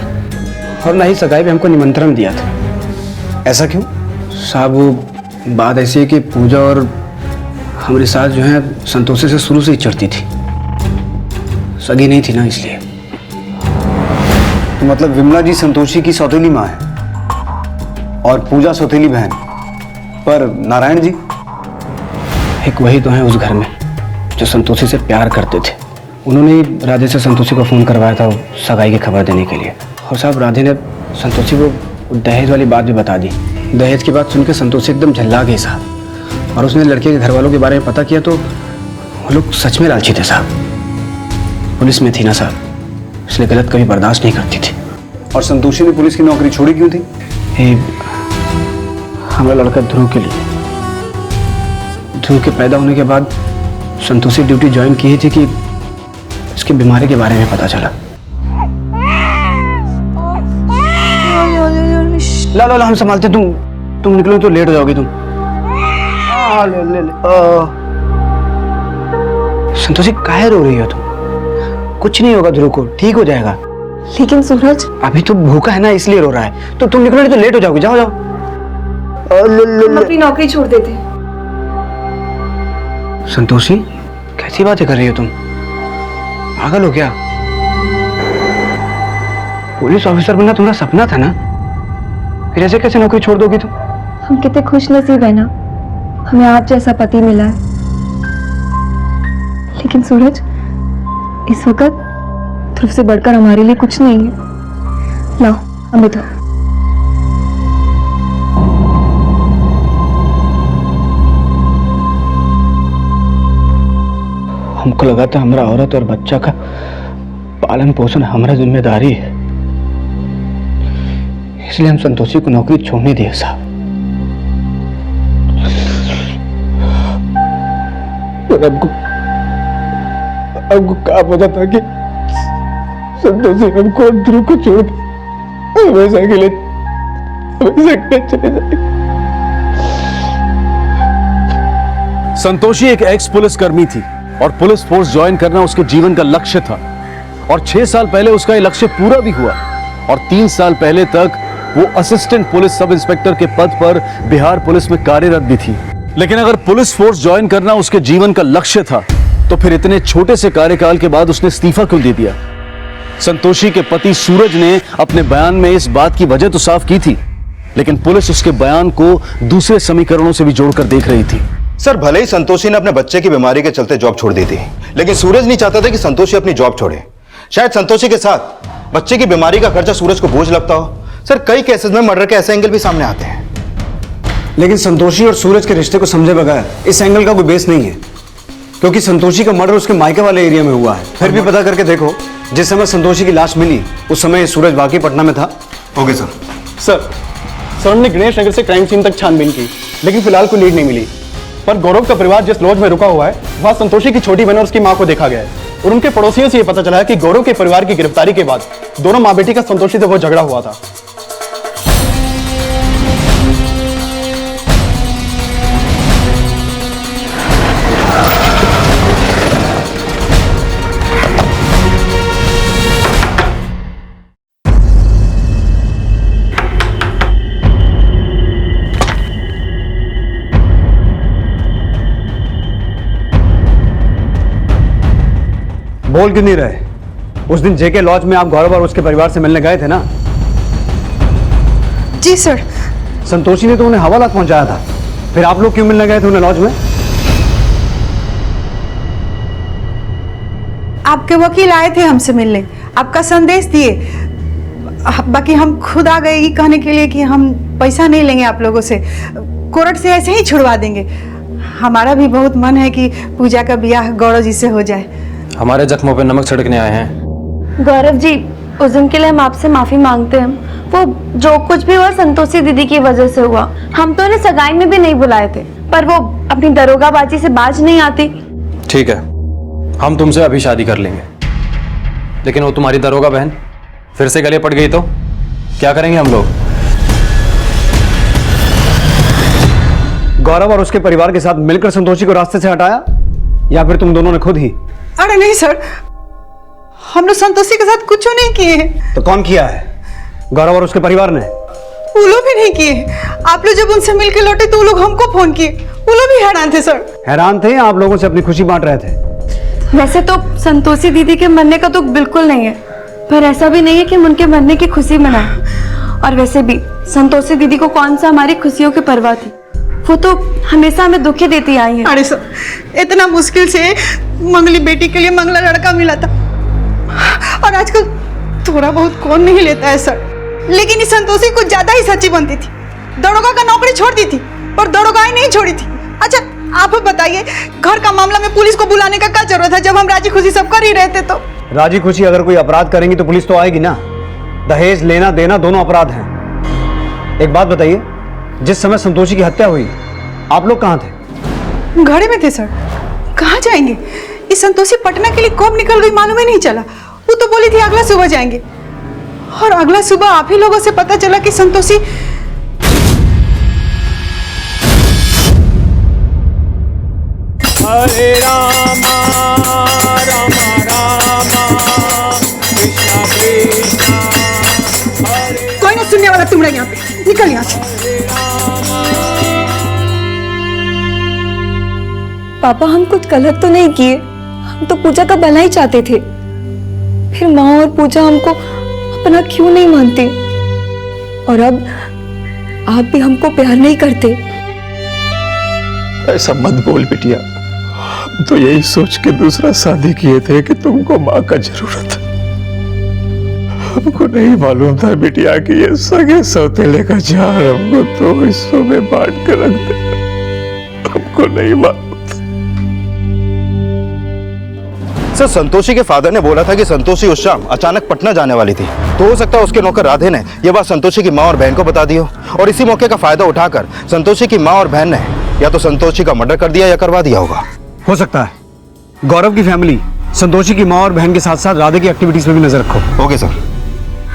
S4: और ना ही सगाई में हमको निमंत्रण दिया था।
S11: ऐसा क्यों?
S4: साहब, वो बात ऐसी है कि पूजा और हमारी सास जो है संतोषी से शुरू से ही चढ़ती थी। सगी नहीं थी ना, इसलिए।
S11: तो मतलब विमला जी संतोषी की सौतेली माँ है और पूजा सौतेली बहन, पर नारायण जी?
S4: एक वही तो है उस घर में जो संतोषी से प्यार करते थे। उन्होंने ही राधे से संतोषी को फ़ोन करवाया था सगाई की खबर देने के लिए। और साहब, राधे ने संतोषी को दहेज वाली बात भी बता दी। दहेज की बात सुनकर संतोषी एकदम झल्ला गई साहब, और उसने लड़के के घर वालों के बारे में पता किया तो वो लोग सच में लालची थे साहब। पुलिस में थी ना साहब, इसलिए गलत कभी बर्दाश्त नहीं करती थी।
S11: और संतोषी ने पुलिस की नौकरी छोड़ी क्यों थी?
S4: हमारा लड़का ध्रुव के लिए। ध्रुव के पैदा होने के बाद संतोषी ड्यूटी ज्वाइन की ही थी कि इसकी बीमारी के बारे में पता चला। ला ला ला, हम संभालते, तुम निकलो तो लेट हो जाओगी तुम। ले। संतोषी काहे रो रही हो तुम? कुछ नहीं होगा ध्रुव को, ठीक हो जाएगा।
S10: लेकिन सूरज
S4: अभी तो भूखा है ना, इसलिए रो रहा है। तो तुम निकलो नहीं तो लेट हो जाओगी। जाओ जाओ।
S10: हम अपनी नौकरी छोड़ देते।
S4: संतोषी कैसी बातें कर रही हो तुम? पागल हो क्या? पुलिस ऑफिसर बनना तुम्हारा सपना था ना, फिर ऐसे कैसे नौकरी छोड़ दोगी तुम?
S10: हम कितने खुश नसीब है ना, हमें आप जैसा पति मिला है। लेकिन सूरज, इस वक्त ध्रुव से बढ़कर हमारे लिए कुछ नहीं है। लाओ अमित।
S4: हमको लगा था हमारा औरत और बच्चा का पालन पोषण हमारा जिम्मेदारी है, इसलिए हम संतोषी को नौकरी छोड़ने दिए साहब। और आपको क्या पता था कि संतोषी हमको ध्रुव को छोड़ हमेशा के लिए चले जाएगी।
S1: संतोषी एक एक्स पुलिसकर्मी थी और पुलिस फोर्स ज्वाइन करना उसके जीवन का लक्ष्य था, और 6 साल पहले उसका यह लक्ष्य पूरा भी हुआ, और 3 साल पहले तक वो असिस्टेंट पुलिस सब इंस्पेक्टर के पद पर बिहार पुलिस में कार्यरत भी थी। लेकिन अगर पुलिस फोर्स ज्वाइन करना उसके जीवन का लक्ष्य था तो फिर इतने छोटे से कार्यकाल के बाद उसने इस्तीफा क्यों दे दिया? संतोषी के पति सूरज ने अपने बयान में इस बात की वजह तो साफ की थी, लेकिन पुलिस उसके बयान को दूसरे समीकरणों से भी जोड़कर देख रही थी।
S3: सर, भले ही संतोषी ने अपने बच्चे की बीमारी के चलते जॉब छोड़ दी थी, लेकिन सूरज नहीं चाहता था कि संतोषी अपनी जॉब छोड़े। शायद संतोषी के साथ बच्चे की बीमारी का खर्चा सूरज को बोझ लगता हो। सर, कई केसेस में मर्डर के ऐसे एंगल भी सामने आते हैं।
S11: लेकिन संतोषी और सूरज के रिश्ते को समझे बगैर इस एंगल का कोई बेस नहीं है, क्योंकि संतोषी का मर्डर उसके मायके वाले एरिया में हुआ है। फिर भी पता करके देखो, जिस समय संतोषी की लाश मिली उस समय सूरज वाकई पटना में था।
S3: Okay sir.
S2: सर, हमने गणेश नगर से क्राइम सीन तक छानबीन की, लेकिन फिलहाल कोई लीड नहीं मिली। पर गौरव का परिवार जिस लॉज में रुका हुआ है वहां संतोषी की छोटी बहन और उसकी मां को देखा गया है, और उनके पड़ोसियों से यह पता चला है कि गौरव के परिवार की गिरफ्तारी के बाद दोनों मां बेटी का संतोषी से बहुत झगड़ा हुआ था।
S11: बोल क्यों नहीं रहे? उस दिन जेके लॉज में आप गौरव और उसके परिवार से मिलने गए थे ना?
S22: जी सर।
S11: संतोषी ने तो उन्हें हवालात पहुंचाया था, फिर आप लोग क्यों मिलने गए थे उन्हें लॉज में?
S22: आपके वकील आए थे हमसे मिलने, आपका संदेश दिए। बाकी हम खुद आ गए ये कहने के लिए कि हम पैसा नहीं लेंगे आप लोगों से, कोर्ट से ऐसे ही छुड़वा देंगे। हमारा भी बहुत मन है कि पूजा का ब्याह गौरव जी से हो जाए।
S23: हमारे जख्मों पे नमक छिड़कने आए हैं।
S18: गौरव जी, उस दिन के लिए हम आपसे माफी मांगते हैं। वो जो कुछ भी हुआ संतोषी दीदी की वजह से हुआ। हम तो उन्हें सगाई में भी नहीं बुलाए थे, पर वो अपनी दरोगाबाजी से बाज नहीं आती।
S23: ठीक है, हम तुमसे अभी शादी कर लेंगे, लेकिन वो तुम्हारी दरोगा बहन फिर से गले पड़ गई तो क्या करेंगे हम लोग?
S11: गौरव और उसके परिवार के साथ मिलकर संतोषी को रास्ते से हटाया, या फिर तुम दोनों ने खुद ही?
S22: अरे नहीं सर, हम लोग संतोषी के साथ कुछ नहीं किए।
S11: तो कौन किया है? गौरव और उसके परिवार ने?
S22: वो लोग भी नहीं किए। आप लोग जब उनसे मिलकर लौटे तो वो लोग हमको फोन किए, वो लोग भी हैरान थे सर।
S11: हैरान थे? आप लोगों से अपनी खुशी बांट रहे थे।
S18: वैसे तो संतोषी दीदी के मरने का दुख बिल्कुल नहीं है, पर ऐसा भी नहीं है कि हम उनके मरने की खुशी मनाएं। और वैसे भी संतोषी दीदी को कौन सा हमारी खुशियों की परवाह थी, वो तो हमेशा हमें दुखी देती आई है।
S22: अरे सर, इतना मुश्किल से मंगली बेटी के लिए मंगला लड़का मिला था, और आजकल थोड़ा बहुत कौन नहीं लेता है सर। लेकिन इस संतोषी कुछ ज्यादा ही सच्ची बनती थी, दरोगा का नौकरी छोड़ दी थी और दरोगाई नहीं छोड़ी थी। अच्छा आप बताइए, घर का मामला में पुलिस को बुलाने का क्या जरूरत है जब हम राजी खुशी सब कर ही रहे थे? तो
S11: राजी खुशी अगर कोई अपराध करेंगी तो पुलिस तो आएगी ना। दहेज लेना देना दोनों अपराध हैं। एक बात बताइए, जिस समय संतोषी की हत्या हुई आप लोग कहाँ थे?
S22: घरे में थे सर। कहाँ जाएंगे? इस संतोषी पटना के लिए कब निकल गई मालूम ही नहीं चला। वो तो बोली थी अगला सुबह जाएंगे, और अगला सुबह आप ही लोगों से पता चला कि संतोषी
S21: हरे रामा रामा रामा कृष्णा कृष्णा हरे।
S22: कोई ना सुनने वाला तुम रहे यहाँ पे, निकल यहाँ से।
S18: पापा हम कुछ गलत तो नहीं किए, हम तो पूजा का भला ही चाहते थे। फिर माँ और पूजा हमको अपना क्यों नहीं मानती, और अब आप भी हमको प्यार नहीं करते।
S7: ऐसा मत बोल बिटिया, हम तो यही सोच के दूसरा शादी किए थे कि तुमको माँ का जरूरत है। हमको नहीं मालूम था बिटिया कि ये सगे सौतेले का जार हमको तो हिस्सों में बांट कर रख दे। हमको नहीं मालूम।
S2: सर, संतोषी के फादर ने बोला था कि संतोषी उस शाम अचानक पटना जाने वाली थी, तो हो सकता है उसके नौकर राधे ने यह बात संतोषी की माँ और बहन को बता दी हो, और इसी मौके का फायदा उठाकर संतोषी की माँ और बहन ने या तो संतोषी का मर्डर कर दिया या करवा दिया होगा।
S11: हो सकता है गौरव की फैमिली संतोषी की माँ और बहन के साथ साथ राधे की एक्टिविटीज में भी नजर रखो।
S2: Okay sir.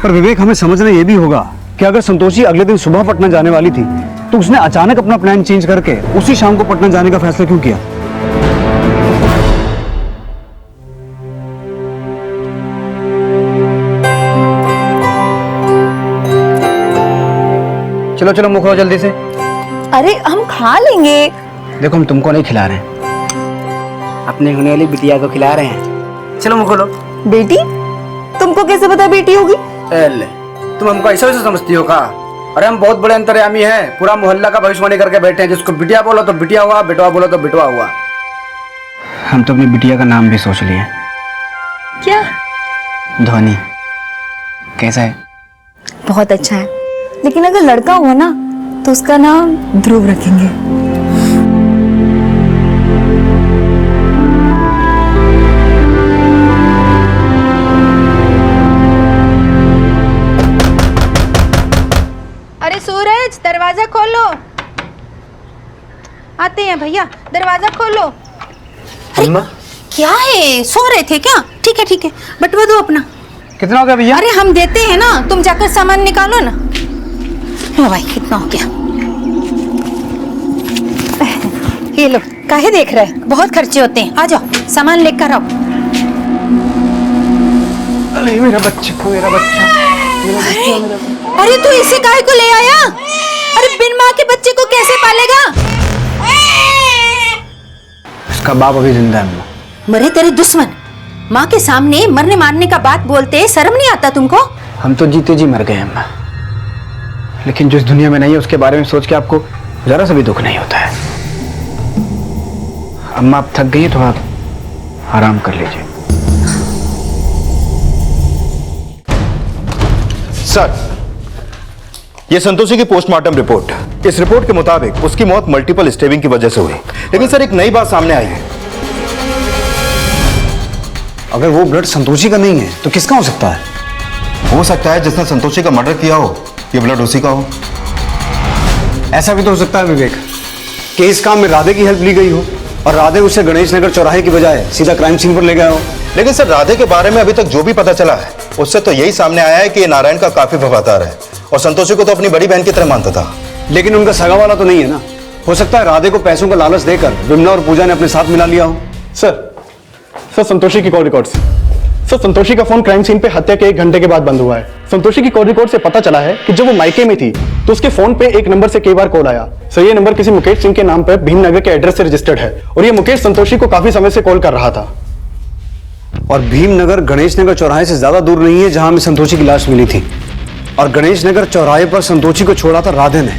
S11: पर विवेक, हमें समझना यह भी होगा कि अगर संतोषी अगले दिन सुबह पटना जाने वाली थी तो उसने अचानक अपना प्लान चेंज करके उसी शाम को पटना जाने का फैसला क्यों किया? चलो चलो मुख लो जल्दी से।
S18: अरे हम खा लेंगे।
S11: देखो हम तुमको नहीं खिला रहे हैं, अपने होने वाली बिटिया को खिला रहे हैं। चलो मुख लो।
S18: बेटी? तुमको कैसे पता बेटी होगी?
S11: तुम हमको ऐसा वैसा समझती हो का? अरे हम बहुत बड़े अंतर्यामी हैं, पूरा मोहल्ला का भविष्यवाणी करके बैठे हैं। जिसको बिटिया बोलो तो बिटिया हुआ, बेटवा बोलो तो बेटवा हुआ। हम तो अपनी बिटिया का नाम भी सोच लिए।
S18: क्या?
S11: ध्वनि। कैसा है?
S18: बहुत अच्छा है, लेकिन अगर लड़का हुआ ना तो उसका नाम ध्रुव रखेंगे।
S22: अरे सूरज, दरवाजा खोलो। आते हैं भैया, दरवाजा खोलो।
S11: अम्मा,
S22: क्या है, सो रहे थे क्या? ठीक है ठीक है, बटवा दो अपना।
S11: कितना हो गया भैया?
S22: अरे हम देते हैं ना, तुम जाकर सामान निकालो ना। लो भाई, कितना हो गया? ये लो, काहे देख रहे हैं? बहुत खर्चे होते हैं। आ जाओ, सामान लेकर आओ।
S11: अरे मेरा बच्चा, मेरा बच्चा।
S22: अरे तू इसे काहे को ले आया? अरे बिन माँ के बच्चे को कैसे पालेगा?
S11: उसका बाप अभी जिंदा है अम्मा।
S22: मरे तेरे दुश्मन, माँ के सामने मरने मारने का बात बोलते, शर्म नहीं आता तुमको?
S11: हम तो जीते जी मर गए अम्मा, लेकिन जो इस दुनिया में नहीं है उसके बारे में सोच के आपको जरा सा भी दुख नहीं होता है। अम्मा आप थक गई है, थोड़ा आराम कर लीजिए।
S2: सर, ये संतोषी की पोस्टमार्टम रिपोर्ट। इस रिपोर्ट के मुताबिक उसकी मौत मल्टीपल स्टेबिंग की वजह से हुई, लेकिन सर एक नई बात सामने आई है।
S11: अगर वो ब्लड संतोषी का नहीं है तो किसका हो सकता है?
S2: हो सकता है जिसने संतोषी का मर्डर किया हो, ये ब्लड उसी का हो।
S11: ऐसा भी तो हो सकता है विवेक कि इस काम में राधे की हेल्प ली गई हो और राधे उसे गणेश नगर चौराहे की बजाय सीधा क्राइम सीन पर ले गया हो।
S2: लेकिन सर राधे के बारे में अभी तक जो भी पता चला है उससे तो यही सामने आया है कि ये नारायण का काफी वफादार है और संतोषी को तो अपनी बड़ी बहन की तरह मानता था।
S11: लेकिन उनका सगा वाला तो नहीं है ना। हो सकता है राधे को पैसों का लालच देकर विमला और पूजा ने अपने साथ मिला लिया हो।
S17: सर संतोषी की कॉल रिकॉर्ड से सर संतोषी का फोन क्राइम सीन पे हत्या के 1 घंटे के बाद बंद हुआ है। संतोषी की कॉल रिकॉर्ड से पता चला है कि जब वो मायके में थी तो उसके फोन पे एक नंबर से कई बार कॉल आया। सर ये नंबर किसी मुकेश सिंह के नाम पर भीमनगर के एड्रेस से रजिस्टर्ड है और ये मुकेश संतोषी को काफी समय से कॉल कर रहा था।
S11: और भीमनगर गणेश नगर चौराहे से ज्यादा दूर नहीं है जहां में संतोषी की लाश मिली थी, और गणेश नगर चौराहे पर संतोषी को छोड़ा था राधे ने।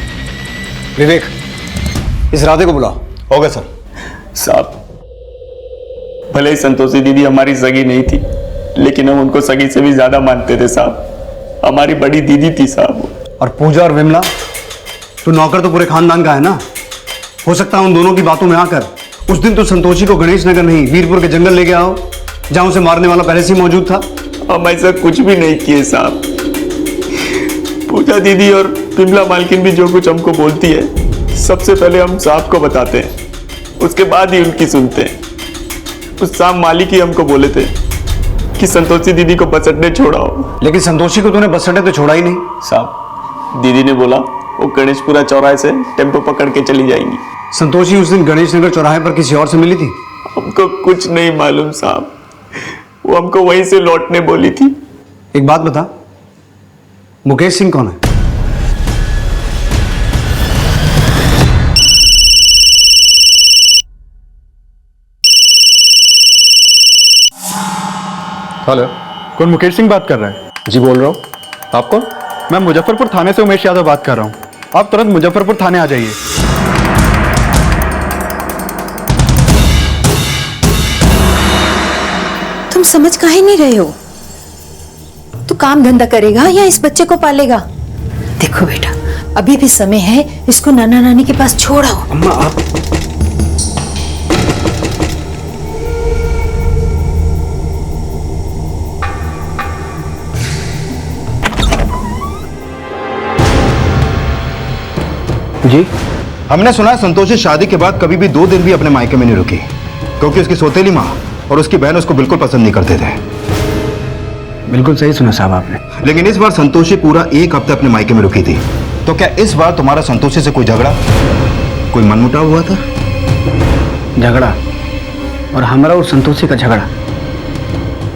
S11: विवेक, इस राधे को बुलाओ।
S2: हो गया सर।
S9: साहब, भले ही संतोषी दीदी हमारी सगी नहीं थी, लेकिन हम उनको सगी से भी ज्यादा मानते थे साहब। हमारी बड़ी दीदी थी साहब।
S11: और पूजा और विमला, तो नौकर तो पूरे खानदान का है ना। हो सकता है उन दोनों की बातों में आकर उस दिन तो संतोषी को गणेश नगर नहीं वीरपुर के जंगल ले गया हो जहां उसे मारने वाला पहले से ही मौजूद था।
S9: हम ऐसा कुछ भी नहीं किए साहब। पूजा दीदी और विमला मालकिन भी जो कुछ हमको बोलती है सबसे पहले हम साहब को बताते हैं उसके बाद ही उनकी सुनते हैं। उस शाम मालिक ही हमको बोले थे कि संतोषी दीदी को बस अड्डे छोड़ाओ।
S11: लेकिन संतोषी को तूने बस अड्डे तो छोड़ा ही नहीं।
S9: साहब, दीदी ने बोला वो गणेशपुरा चौराहे से टेम्पो पकड़ के चली जाएंगी।
S11: संतोषी उस दिन गणेश नगर चौराहे पर किसी और से मिली थी?
S9: हमको कुछ नहीं मालूम साहब, वो हमको वहीं से लौटने बोली थी।
S11: एक बात बता, मुकेश सिंह कौन है?
S17: हेलो, कौन मुकेश सिंह बात कर रहा है?
S11: जी बोल रहा हूँ। आप कौन?
S17: मैं मुजफ्फरपुर थाने से उमेश यादव बात कर रहा हूँ। आप तुरंत मुजफ्फरपुर थाने आ जाइए।
S15: तुम समझ काहे नहीं रहे हो? तू काम धंधा करेगा या इस बच्चे को पालेगा? देखो बेटा, अभी भी समय है, इसको नाना नानी के पास छोड़ आओ।
S11: अम्मा आप
S3: जी, हमने सुना है संतोषी शादी के बाद कभी भी 2 दिन भी अपने मायके में नहीं रुकी, क्योंकि उसकी सौतेली माँ और उसकी बहन उसको बिल्कुल पसंद नहीं करते थे।
S11: बिल्कुल सही सुना साहब आपने।
S3: लेकिन इस बार संतोषी पूरा 1 हफ्ते अपने मायके में रुकी थी। तो क्या इस बार तुम्हारा संतोषी से कोई झगड़ा, कोई मनमुटाव हुआ था?
S11: झगड़ा? और हमारा और संतोषी का झगड़ा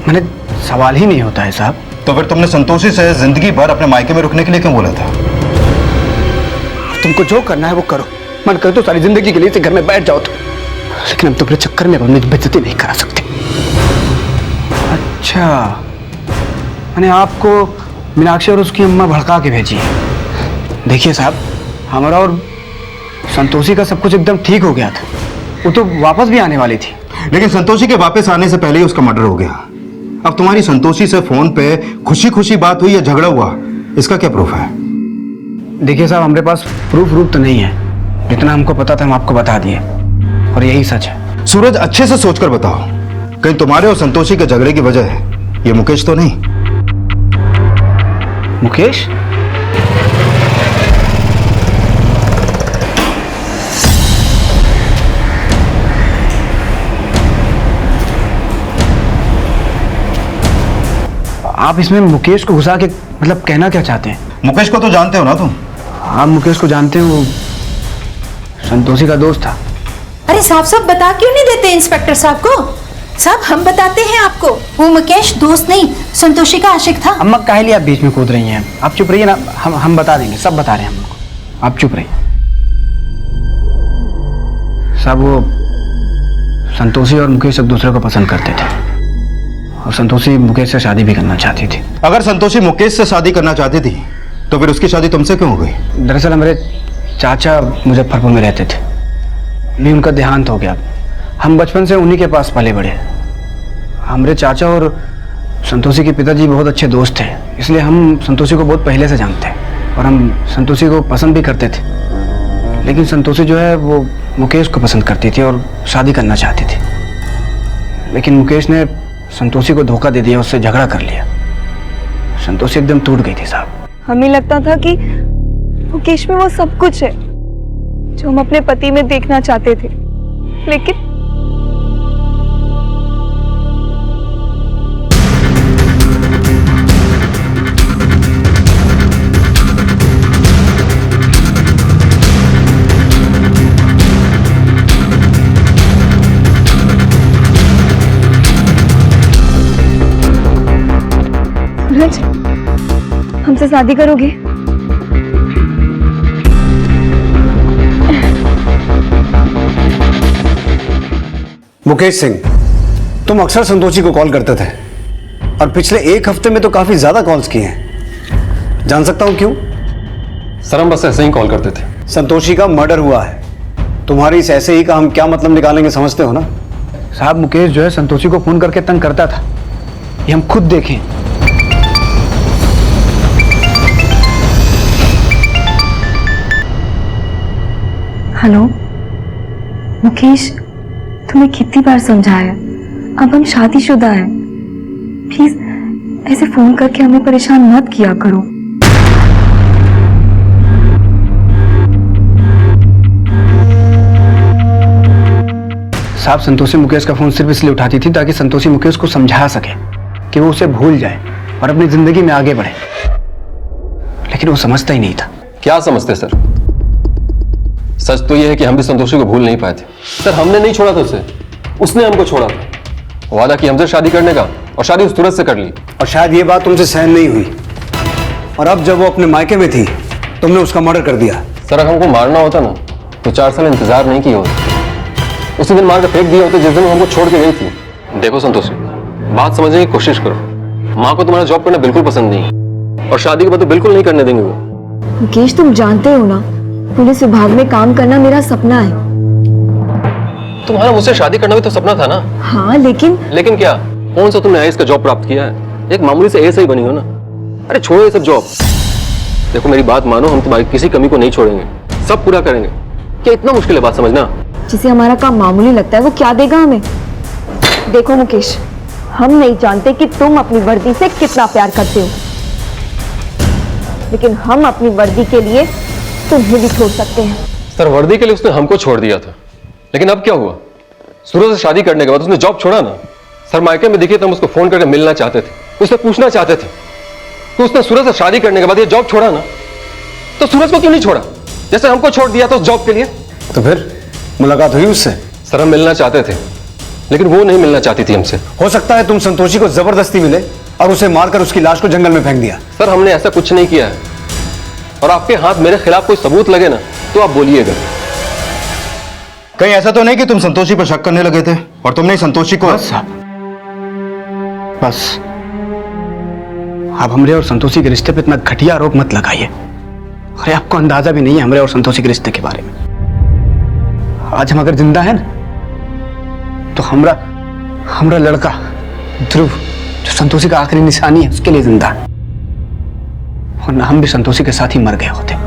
S11: मैंने सवाल ही नहीं होता है साहब।
S3: तो फिर तुमने संतोषी से जिंदगी भर अपने मायके में रुकने के लिए क्यों बोला था?
S11: तुमको जो करना है वो करो, मन करे तो सारी जिंदगी के लिए इस घर में बैठ जाओ तो, लेकिन हम तुम्हारे चक्कर में अपनी बेइज्जती नहीं करा सकते। अच्छा, मैंने आपको मीनाक्षी और उसकी अम्मा भड़का के भेजी है। देखिए साहब, हमारा और संतोषी का सब कुछ एकदम ठीक हो गया था, वो तो वापस भी आने वाली थी।
S3: लेकिन संतोषी के वापस आने से पहले ही उसका मर्डर हो गया। अब तुम्हारी संतोषी से फोन पे खुशी खुशी बात हुई या झगड़ा हुआ, इसका क्या प्रूफ है?
S11: देखिए साहब, हमारे पास प्रूफ तो नहीं है। जितना हमको पता था हम आपको बता दिए, और यही सच है।
S3: सूरज, अच्छे से सोचकर बताओ, कहीं तुम्हारे और संतोषी के झगड़े की वजह ये मुकेश तो नहीं?
S11: मुकेश? आप इसमें मुकेश को घुसा के मतलब कहना क्या चाहते हैं?
S3: मुकेश को तो जानते हो ना तुम?
S11: आप मुकेश को जानते हो, वो संतोषी का दोस्त था।
S15: अरे साफ साफ बता क्यों नहीं देते इंस्पेक्टर साहब को? साहब, हम बताते हैं आपको, वो मुकेश दोस्त नहीं, संतोषी का आशिक था।
S11: अम्मा काहे लिए आप बीच में कूद रही हैं? आप चुप रहिए ना, हम बता देंगे, सब बता रहे हैं हमको। आप चुप रहिए। साहब, वो संतोषी और मुकेश एक दूसरे को पसंद करते थे, और संतोषी मुकेश से शादी भी करना चाहती थी।
S3: अगर संतोषी मुकेश से शादी करना चाहती थी तो फिर उसकी शादी तुमसे क्यों हो गई?
S11: दरअसल हमारे चाचा मुजफ्फरपुर में रहते थे, अभी उनका देहांत हो गया। हम बचपन से उन्हीं के पास पले बड़े। हमारे चाचा और संतोषी के पिताजी बहुत अच्छे दोस्त थे, इसलिए हम संतोषी को बहुत पहले से जानते हैं, और हम संतोषी को पसंद भी करते थे। लेकिन संतोषी जो है वो मुकेश को पसंद करती थी और शादी करना चाहती थी। लेकिन मुकेश ने संतोषी को धोखा दे दिया, उससे झगड़ा कर लिया। संतोषी एकदम टूट गई थी साहब।
S10: हमें लगता था कि मुकेश में वो सब कुछ है जो हम अपने पति में देखना चाहते थे, लेकिन सूरज, हमसे शादी करोगे?
S11: मुकेश सिंह, तुम अक्सर संतोषी को कॉल करते थे, और पिछले 1 हफ्ते में तो काफी ज्यादा कॉल्स किए हैं। जान सकता हूं क्यों?
S23: सर, हम बस ऐसे ही कॉल करते थे।
S11: संतोषी का मर्डर हुआ है, तुम्हारी इस ऐसे ही का हम क्या मतलब निकालेंगे, समझते हो ना? साहब, मुकेश जो है संतोषी को फोन करके तंग करता था, ये हम खुद देखें।
S10: हेलो मुकेश, तुम्हें कितनी बार समझाया, अब हम शादीशुदा हैं। प्लीज ऐसे फोन करके हमें परेशान मत किया करो।
S11: साहब संतोषी मुकेश का फोन सिर्फ इसलिए उठाती थी ताकि संतोषी मुकेश को समझा सके कि वो उसे भूल जाए और अपनी जिंदगी में आगे बढ़े, लेकिन वो समझता ही नहीं था।
S23: क्या समझते सर? सच तो यह है कि हम भी संतोषी को भूल नहीं पाए थे। सर हमने नहीं छोड़ा था उसे, उसने हमको छोड़ा था। वादा किया हमसे शादी करने का और शादी उस सूरज से कर ली।
S11: और शायद ये बात तुमसे सहन नहीं हुई और अब जब वो अपने मायके में थी तुमने उसका मर्डर कर दिया।
S23: सर अगर हमको मारना होता ना तो 4 साल इंतजार नहीं किया होता, उसी दिन मार कर फेंक दिया होता जिस दिन वो हमको छोड़ के गई थी। देखो संतोषी, बात समझने की कोशिश करो। माँ को तुम्हारा जॉब करना बिल्कुल पसंद नहीं और शादी के बाद तो बिल्कुल नहीं करने देंगे वो।
S18: मुकेश तुम जानते हो ना, पुलिस विभाग में काम करना मेरा सपना है।
S23: तुम्हारा मुझसे शादी करना भी तो सपना था ना।
S18: हाँ लेकिन
S23: क्या? कौन सा तुमने आईएएस का जॉब प्राप्त किया है? एक मामूली से एएस ही बनी हो ना। अरे छोड़ो ये सब जॉब। देखो मेरी बात मानो, हम तुम्हारी किसी कमी को नहीं छोड़ेंगे, सब पूरा करेंगे। क्या इतना मुश्किल है बात समझना?
S18: जिसे हमारा काम मामूली लगता है वो क्या देगा हमें? देखो मुकेश, हम नहीं जानते कि तुम अपनी वर्दी से कितना प्यार करते हो, लेकिन हम अपनी वर्दी के लिए तुम्हें भी छोड़ सकते हैं।
S23: सर वर्दी के लिए उसने हमको छोड़ दिया था, लेकिन अब क्या हुआ? सूरज से शादी करने के बाद उसने जॉब छोड़ा ना। सर मायके में देखिए तो हम उसको फोन करके मिलना चाहते थे, उससे पूछना चाहते थे। तो उसने सूरज से शादी करने के बाद ये जॉब छोड़ा ना, तो सूरज को क्यों नहीं छोड़ा जैसे हमको छोड़ दिया था उस जॉब के लिए?
S11: तो फिर मुलाकात हुई उससे?
S23: सर हम मिलना चाहते थे लेकिन वो नहीं मिलना चाहती थी हमसे।
S11: हो सकता है तुम संतोषी को जबरदस्ती मिले और उसे मारकर उसकी लाश को जंगल में फेंक दिया।
S23: सर हमने ऐसा कुछ नहीं किया है और आपके हाथ मेरे खिलाफ कोई सबूत लगे ना तो आप बोलिएगा।
S2: कहीं ऐसा तो नहीं कि तुम संतोषी पर शक करने लगे थे और तुमने संतोषी को?
S11: बस अब हमरे और संतोषी के रिश्ते पे इतना घटिया आरोप मत लगाइए। अरे आपको अंदाजा भी नहीं है हमरे और संतोषी के रिश्ते के बारे में। आज हम अगर जिंदा हैं तो हमरा लड़का ध्रुव जो संतोषी का आखिरी निशानी है उसके लिए जिंदा है, वरना हम भी संतोषी के साथ ही मर गए होते।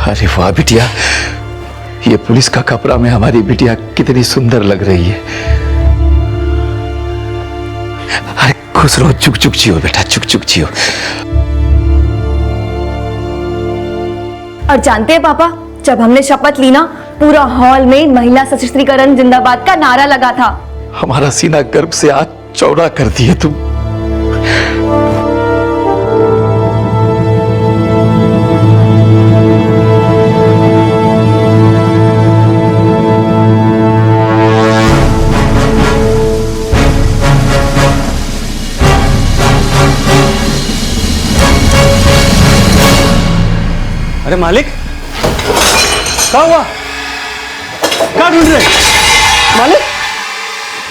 S7: अरे वाह बिटिया, ये पुलिस का कपड़ा में हमारी बिटिया कितनी सुंदर लग रही है। अरे खुश रहो, चुक चुक जियो बेटा, चुक चुक जियो।
S18: और जानते हैं पापा, जब हमने शपथ ली ना, पूरा हॉल में महिला सशक्तिकरण जिंदाबाद का नारा लगा था।
S7: हमारा सीना गर्व से आज चौड़ा कर दिए तुम।
S11: अरे मालिक, क्या हुआ? क्या ढूंढ रहे? मालिक,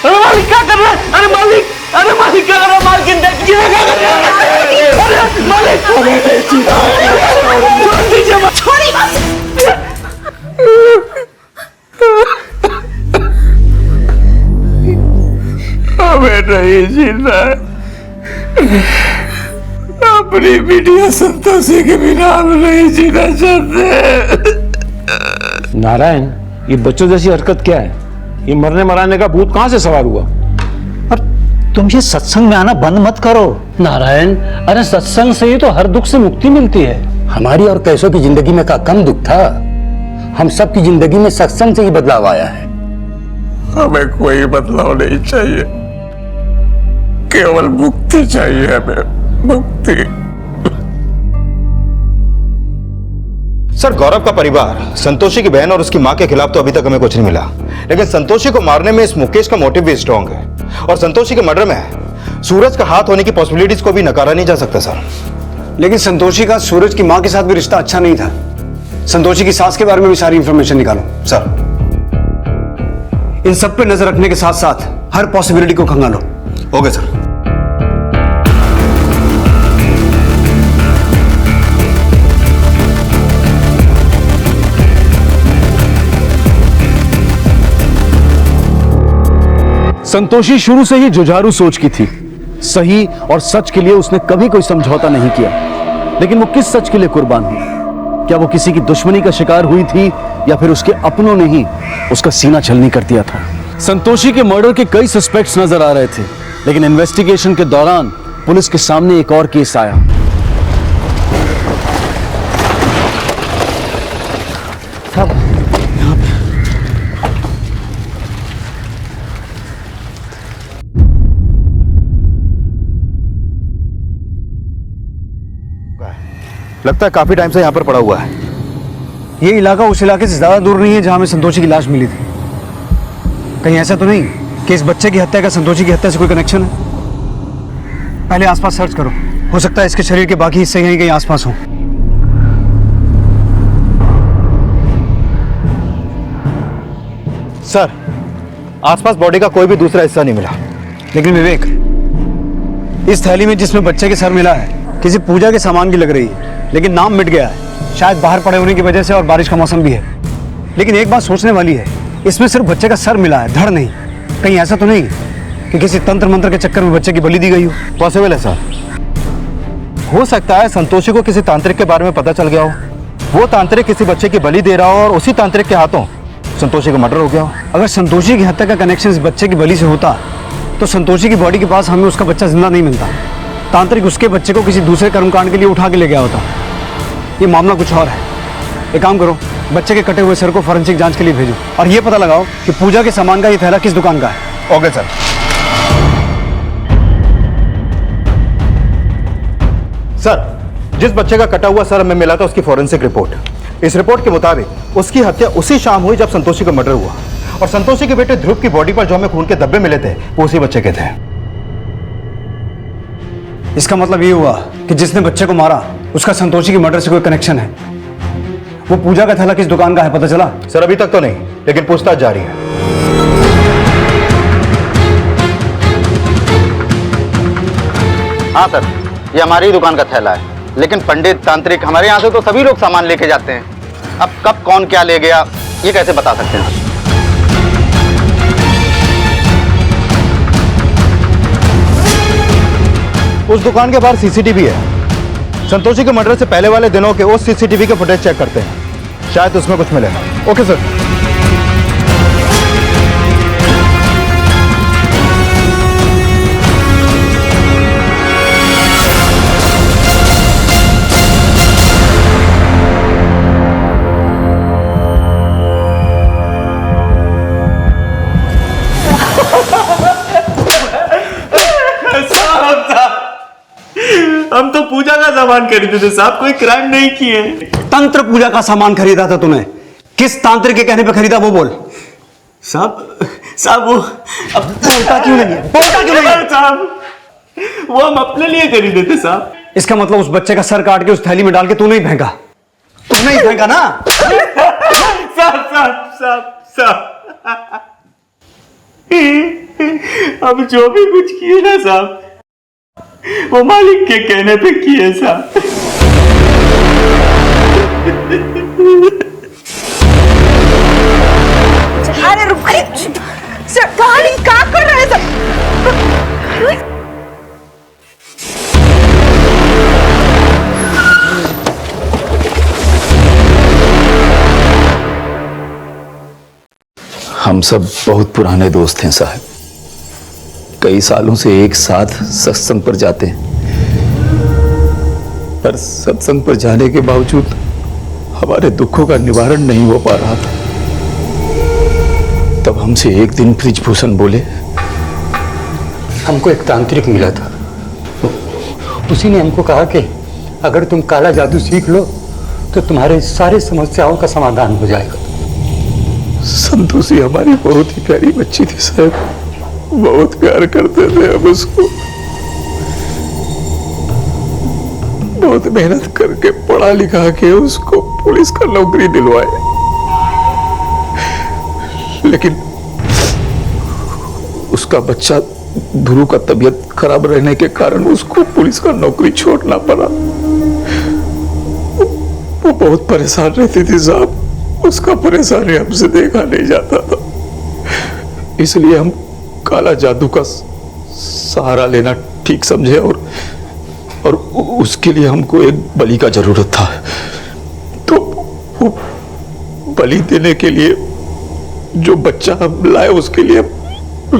S21: अरे मालिक क्या कर रहा है? अरे मालिक क्या कर रहा है? मालिक क्या कर रहा है? अरे मालिक छोड़ दीजिए,
S7: हमें नहीं जीना, अपनी बिटिया संतोषी के बिना हम नहीं जीना चाहते।
S21: नारायण, ये बच्चों जैसी हरकत क्या है? ये मरने मराने का भूत कहां से सवार हुआ?
S5: तुम ये सत्संग में आना बंद मत करो नारायण। अरे सत्संग से ही तो हर दुख से मुक्ति मिलती है। हमारी और कैसों की जिंदगी में का कम दुख था, हम सब की जिंदगी में सत्संग से ही बदलाव आया है।
S7: हमें कोई बदलाव नहीं चाहिए, केवल मुक्ति चाहिए हमें, मुक्ति।
S2: सर गौरव का परिवार संतोषी की बहन और उसकी मां के खिलाफ तो अभी तक हमें कुछ नहीं मिला, लेकिन संतोषी को मारने में इस मुकेश का मोटिव भी स्ट्रांग है और संतोषी के मर्डर में सूरज का हाथ होने की पॉसिबिलिटीज को भी नकारा नहीं जा सकता सर।
S11: लेकिन संतोषी का सूरज की मां के साथ भी रिश्ता अच्छा नहीं था। संतोषी की सास के बारे में भी सारी इंफॉर्मेशन निकालो सर। इन सब पे नजर रखने के साथ साथ हर पॉसिबिलिटी को खंगालो।
S2: Okay sir.
S1: संतोषी शुरू से ही जुझारू सोच की थी। सही और सच के लिए उसने कभी कोई समझौता नहीं किया। लेकिन वो किस सच के लिए कुर्बान हुई? क्या वो किसी की दुश्मनी का शिकार हुई थी या फिर उसके अपनों ने ही उसका सीना छलनी कर दिया था? संतोषी के मर्डर के कई सस्पेक्ट्स नजर आ रहे थे, लेकिन इन्वेस्टिगेशन के दौरान पुलिस के सामने एक और केस आया।
S11: लगता है काफी टाइम से यहाँ पर पड़ा हुआ है। ये इलाका उस इलाके से ज्यादा दूर नहीं है जहां में संतोषी की लाश मिली थी। कहीं ऐसा तो नहीं कि इस बच्चे की हत्या का संतोषी की हत्या से कोई कनेक्शन है? पहले आसपास सर्च करो, हो सकता है इसके शरीर के बाकी हिस्से यहीं कहीं आसपास हो।
S2: सर, आसपास बॉडी का कोई भी दूसरा हिस्सा नहीं मिला।
S11: लेकिन विवेक, इस थैली में जिसमें बच्चे के सर मिला है किसी पूजा के सामान की लग रही है, लेकिन नाम मिट गया है, शायद बाहर पड़े होने की वजह से, और बारिश का मौसम भी है। लेकिन एक बात सोचने वाली है, इसमें सिर्फ बच्चे का सर मिला है, धड़ नहीं। कहीं ऐसा तो नहीं कि किसी तंत्र मंत्र के चक्कर में बच्चे की बलि दी गई हो?
S2: पॉसिबल है सर। हो सकता है संतोषी को किसी तांत्रिक के बारे में पता चल गया हो, वो तांत्रिक किसी बच्चे की बलि दे रहा हो और उसी तांत्रिक के हाथों संतोषी का मर्डर हो गया हो।
S11: अगर संतोषी की हत्या का कनेक्शन इस बच्चे की बलि से होता तो संतोषी की बॉडी के पास हमें उसका बच्चा जिंदा नहीं मिलता। तांत्रिक उसके बच्चे को किसी दूसरे कर्मकांड के लिए उठा के ले गया होता। ये मामला कुछ और है। एक काम करो, बच्चे के कटे हुए सर को फॉरेंसिक जांच के लिए भेजो और ये पता लगाओ कि पूजा के सामान का ये थैला किस दुकान का है।
S2: Okay sir. सर, जिस बच्चे का कटा हुआ सर हमें मिला था उसकी फॉरेंसिक रिपोर्ट, इस रिपोर्ट के मुताबिक उसकी हत्या उसी शाम हुई जब संतोषी का मर्डर हुआ, और संतोषी के बेटे ध्रुव की बॉडी पर जो हमें खून के धब्बे मिले थे वो उसी बच्चे के थे।
S11: इसका मतलब ये हुआ कि जिसने बच्चे को मारा उसका संतोषी की मर्डर से कोई कनेक्शन है। वो पूजा का थैला किस दुकान का है पता चला?
S2: सर अभी तक तो नहीं, लेकिन पूछताछ जारी है।
S14: हाँ सर, ये हमारी ही दुकान का थैला है, लेकिन पंडित तांत्रिक हमारे यहाँ से तो सभी लोग सामान लेके जाते हैं। अब कब कौन क्या ले गया ये कैसे बता सकते हैं?
S2: उस दुकान के बाहर सीसीटीवी है। संतोषी के मर्डर से पहले वाले दिनों के उस सीसीटीवी के फुटेज चेक करते हैं, शायद उसमें कुछ मिले।
S11: Okay sir.
S9: हम तो पूजा का सामान खरीदे थे साहब, कोई क्राइम नहीं किए।
S11: तंत्र पूजा का सामान खरीदा था तूने? किस तांत्रिक के कहने पे खरीदा वो बोल।
S9: साहब वो
S11: अब बोलता क्यों नहीं है? बोलता क्यों नहीं है?
S9: साहब वो हम अपने लिए खरीदे थे साहब।
S11: इसका मतलब उस बच्चे का सर काट के उस थैली में डाल के तूने ही फेंका? तूने ही फेंका ना?
S9: साहब अब जो भी कुछ किए ना साहब वो मालिक के कहने पे किए साहब।
S22: अरे रुक, सर कहानी क्या कर रहे हैं सर?
S19: हम सब बहुत पुराने दोस्त हैं साहब, कई सालों से एक साथ सत्संग पर जाते हैं, पर सत्संग पर जाने के बावजूद हमारे दुखों का निवारण नहीं हो पा रहा था। तब हमसे एक दिन ब्रिजभूषण बोले,
S5: हमको एक तांत्रिक मिला था, उसी ने हमको कहा कि अगर तुम काला जादू सीख लो तो तुम्हारे सारे समस्याओं का समाधान हो जाएगा।
S19: संतोषी हमारी बहुत ही प्यारी बच्ची थी साहब, बहुत प्यार करते थे हम उसको। बहुत मेहनत करके पढ़ा लिखा के उसको पुलिस का नौकरी दिलवाए, लेकिन उसका बच्चा ध्रुव का तबीयत खराब रहने के कारण उसको पुलिस का नौकरी छोड़ना पड़ा। वो बहुत परेशान रहती थी साहब, उसका परेशानी हमसे देखा नहीं जाता था, इसलिए हम काला जादू का सहारा लेना ठीक समझे और और उसके लिए हमको एक बलि का जरूरत था, तो वो बलि देने के लिए जो बच्चा हम लाए उसके लिए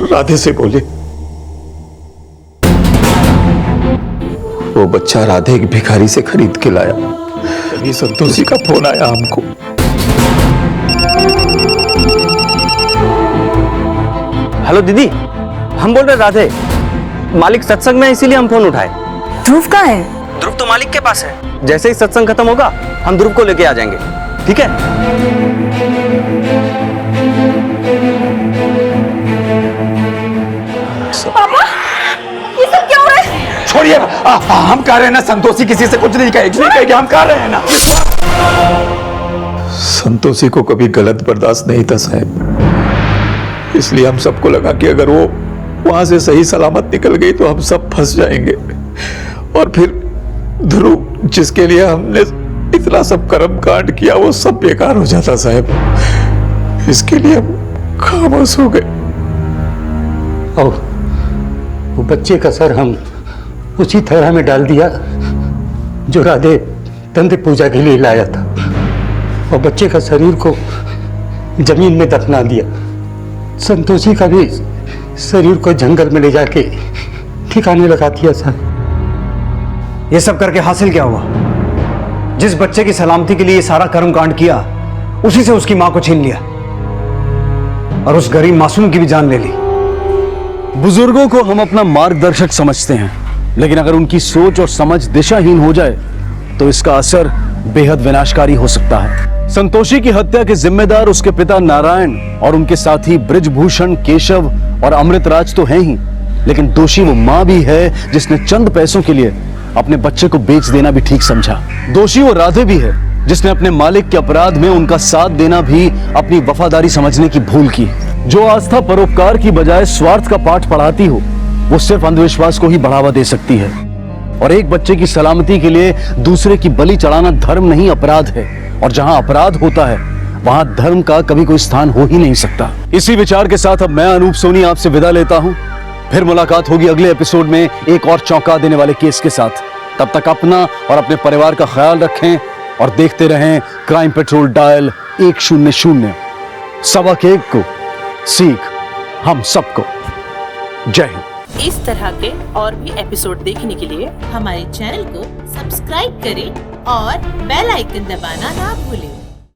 S19: राधे से बोले। वो बच्चा राधे एक भिखारी से खरीद के लाया। तभी संतोषी का फोन आया हमको।
S6: हेलो दीदी, हम बोल रहे राधे, मालिक सत्संग में, इसीलिए हम फोन उठाए।
S18: ध्रुव कहाँ है?
S6: ध्रुव तो मालिक के पास है। जैसे ही सत्संग खत्म होगा हम ध्रुव को लेके आ जाएंगे, ठीक है?
S21: पापा, ये सब क्या हो रहा है?
S23: छोड़िए, हम कह रहे हैं ना संतोषी किसी से कुछ नहीं कहेगी, हम कह रहे हैं ना।
S19: संतोषी को कभी गलत बर्दाश्त नहीं था साहब, इसलिए हम सबको लगा कि अगर वो वहां से सही सलामत निकल गई तो हम सब फंस जाएंगे, और फिर ध्रुव जिसके लिए हमने इतना सब कर्म कांड किया वो सब बेकार हो जाता साहब। इसके लिए हम खामोश हो गए।
S5: और वो बच्चे का सर हम उसी थैला में डाल दिया जो राधे तंत्र पूजा के लिए लाया था, और बच्चे का शरीर को जमीन में दफना दिया। संतोषी का भी शरीर को जंगल में ले जाके ठिकाने लगा दिया सर।
S11: ये सब करके हासिल क्या हुआ? जिस बच्चे की सलामती के लिए सारा कर्म कांड किया, उसी से उसकी मां को छीन लिया और उस गरीब मासूम की भी जान ले ली।
S1: बुजुर्गों को हम अपना मार्गदर्शक समझते हैं, लेकिन अगर उनकी सोच और समझ दिशाहीन हो जाए तो इसका असर बेहद विनाशकारी हो सकता है। संतोषी की हत्या के जिम्मेदार उसके पिता नारायण और उनके साथी ब्रिजभूषण, केशव और अमृतराज तो हैं ही, लेकिन दोषी वो मां भी है जिसने चंद पैसों के लिए अपने बच्चे को बेच देना भी ठीक समझा। दोषी वो राधे भी है जिसने अपने मालिक के अपराध में उनका साथ देना भी अपनी वफादारी समझने की भूल की। जो आस्था परोपकार की बजाय स्वार्थ का पाठ पढ़ाती हो, वो सिर्फ अंधविश्वास को ही बढ़ावा दे सकती है। और एक बच्चे की सलामती के लिए दूसरे की बलि चढ़ाना धर्म नहीं, अपराध है। और जहां अपराध होता है वहां धर्म का कभी कोई स्थान हो ही नहीं सकता। इसी विचार के साथ अब मैं अनूप सोनी आपसे विदा लेता हूं। फिर मुलाकात होगी अगले एपिसोड में एक और चौंका देने वाले केस के साथ। तब तक अपना और अपने परिवार का ख्याल रखें और देखते रहें क्राइम पेट्रोल डायल 100। सबक एक को सीख हम सबको। जय हिंद।
S13: इस तरह के और भी एपिसोड देखने के लिए हमारे चैनल को सब्सक्राइब करें और बेल आइकन दबाना ना भूलें।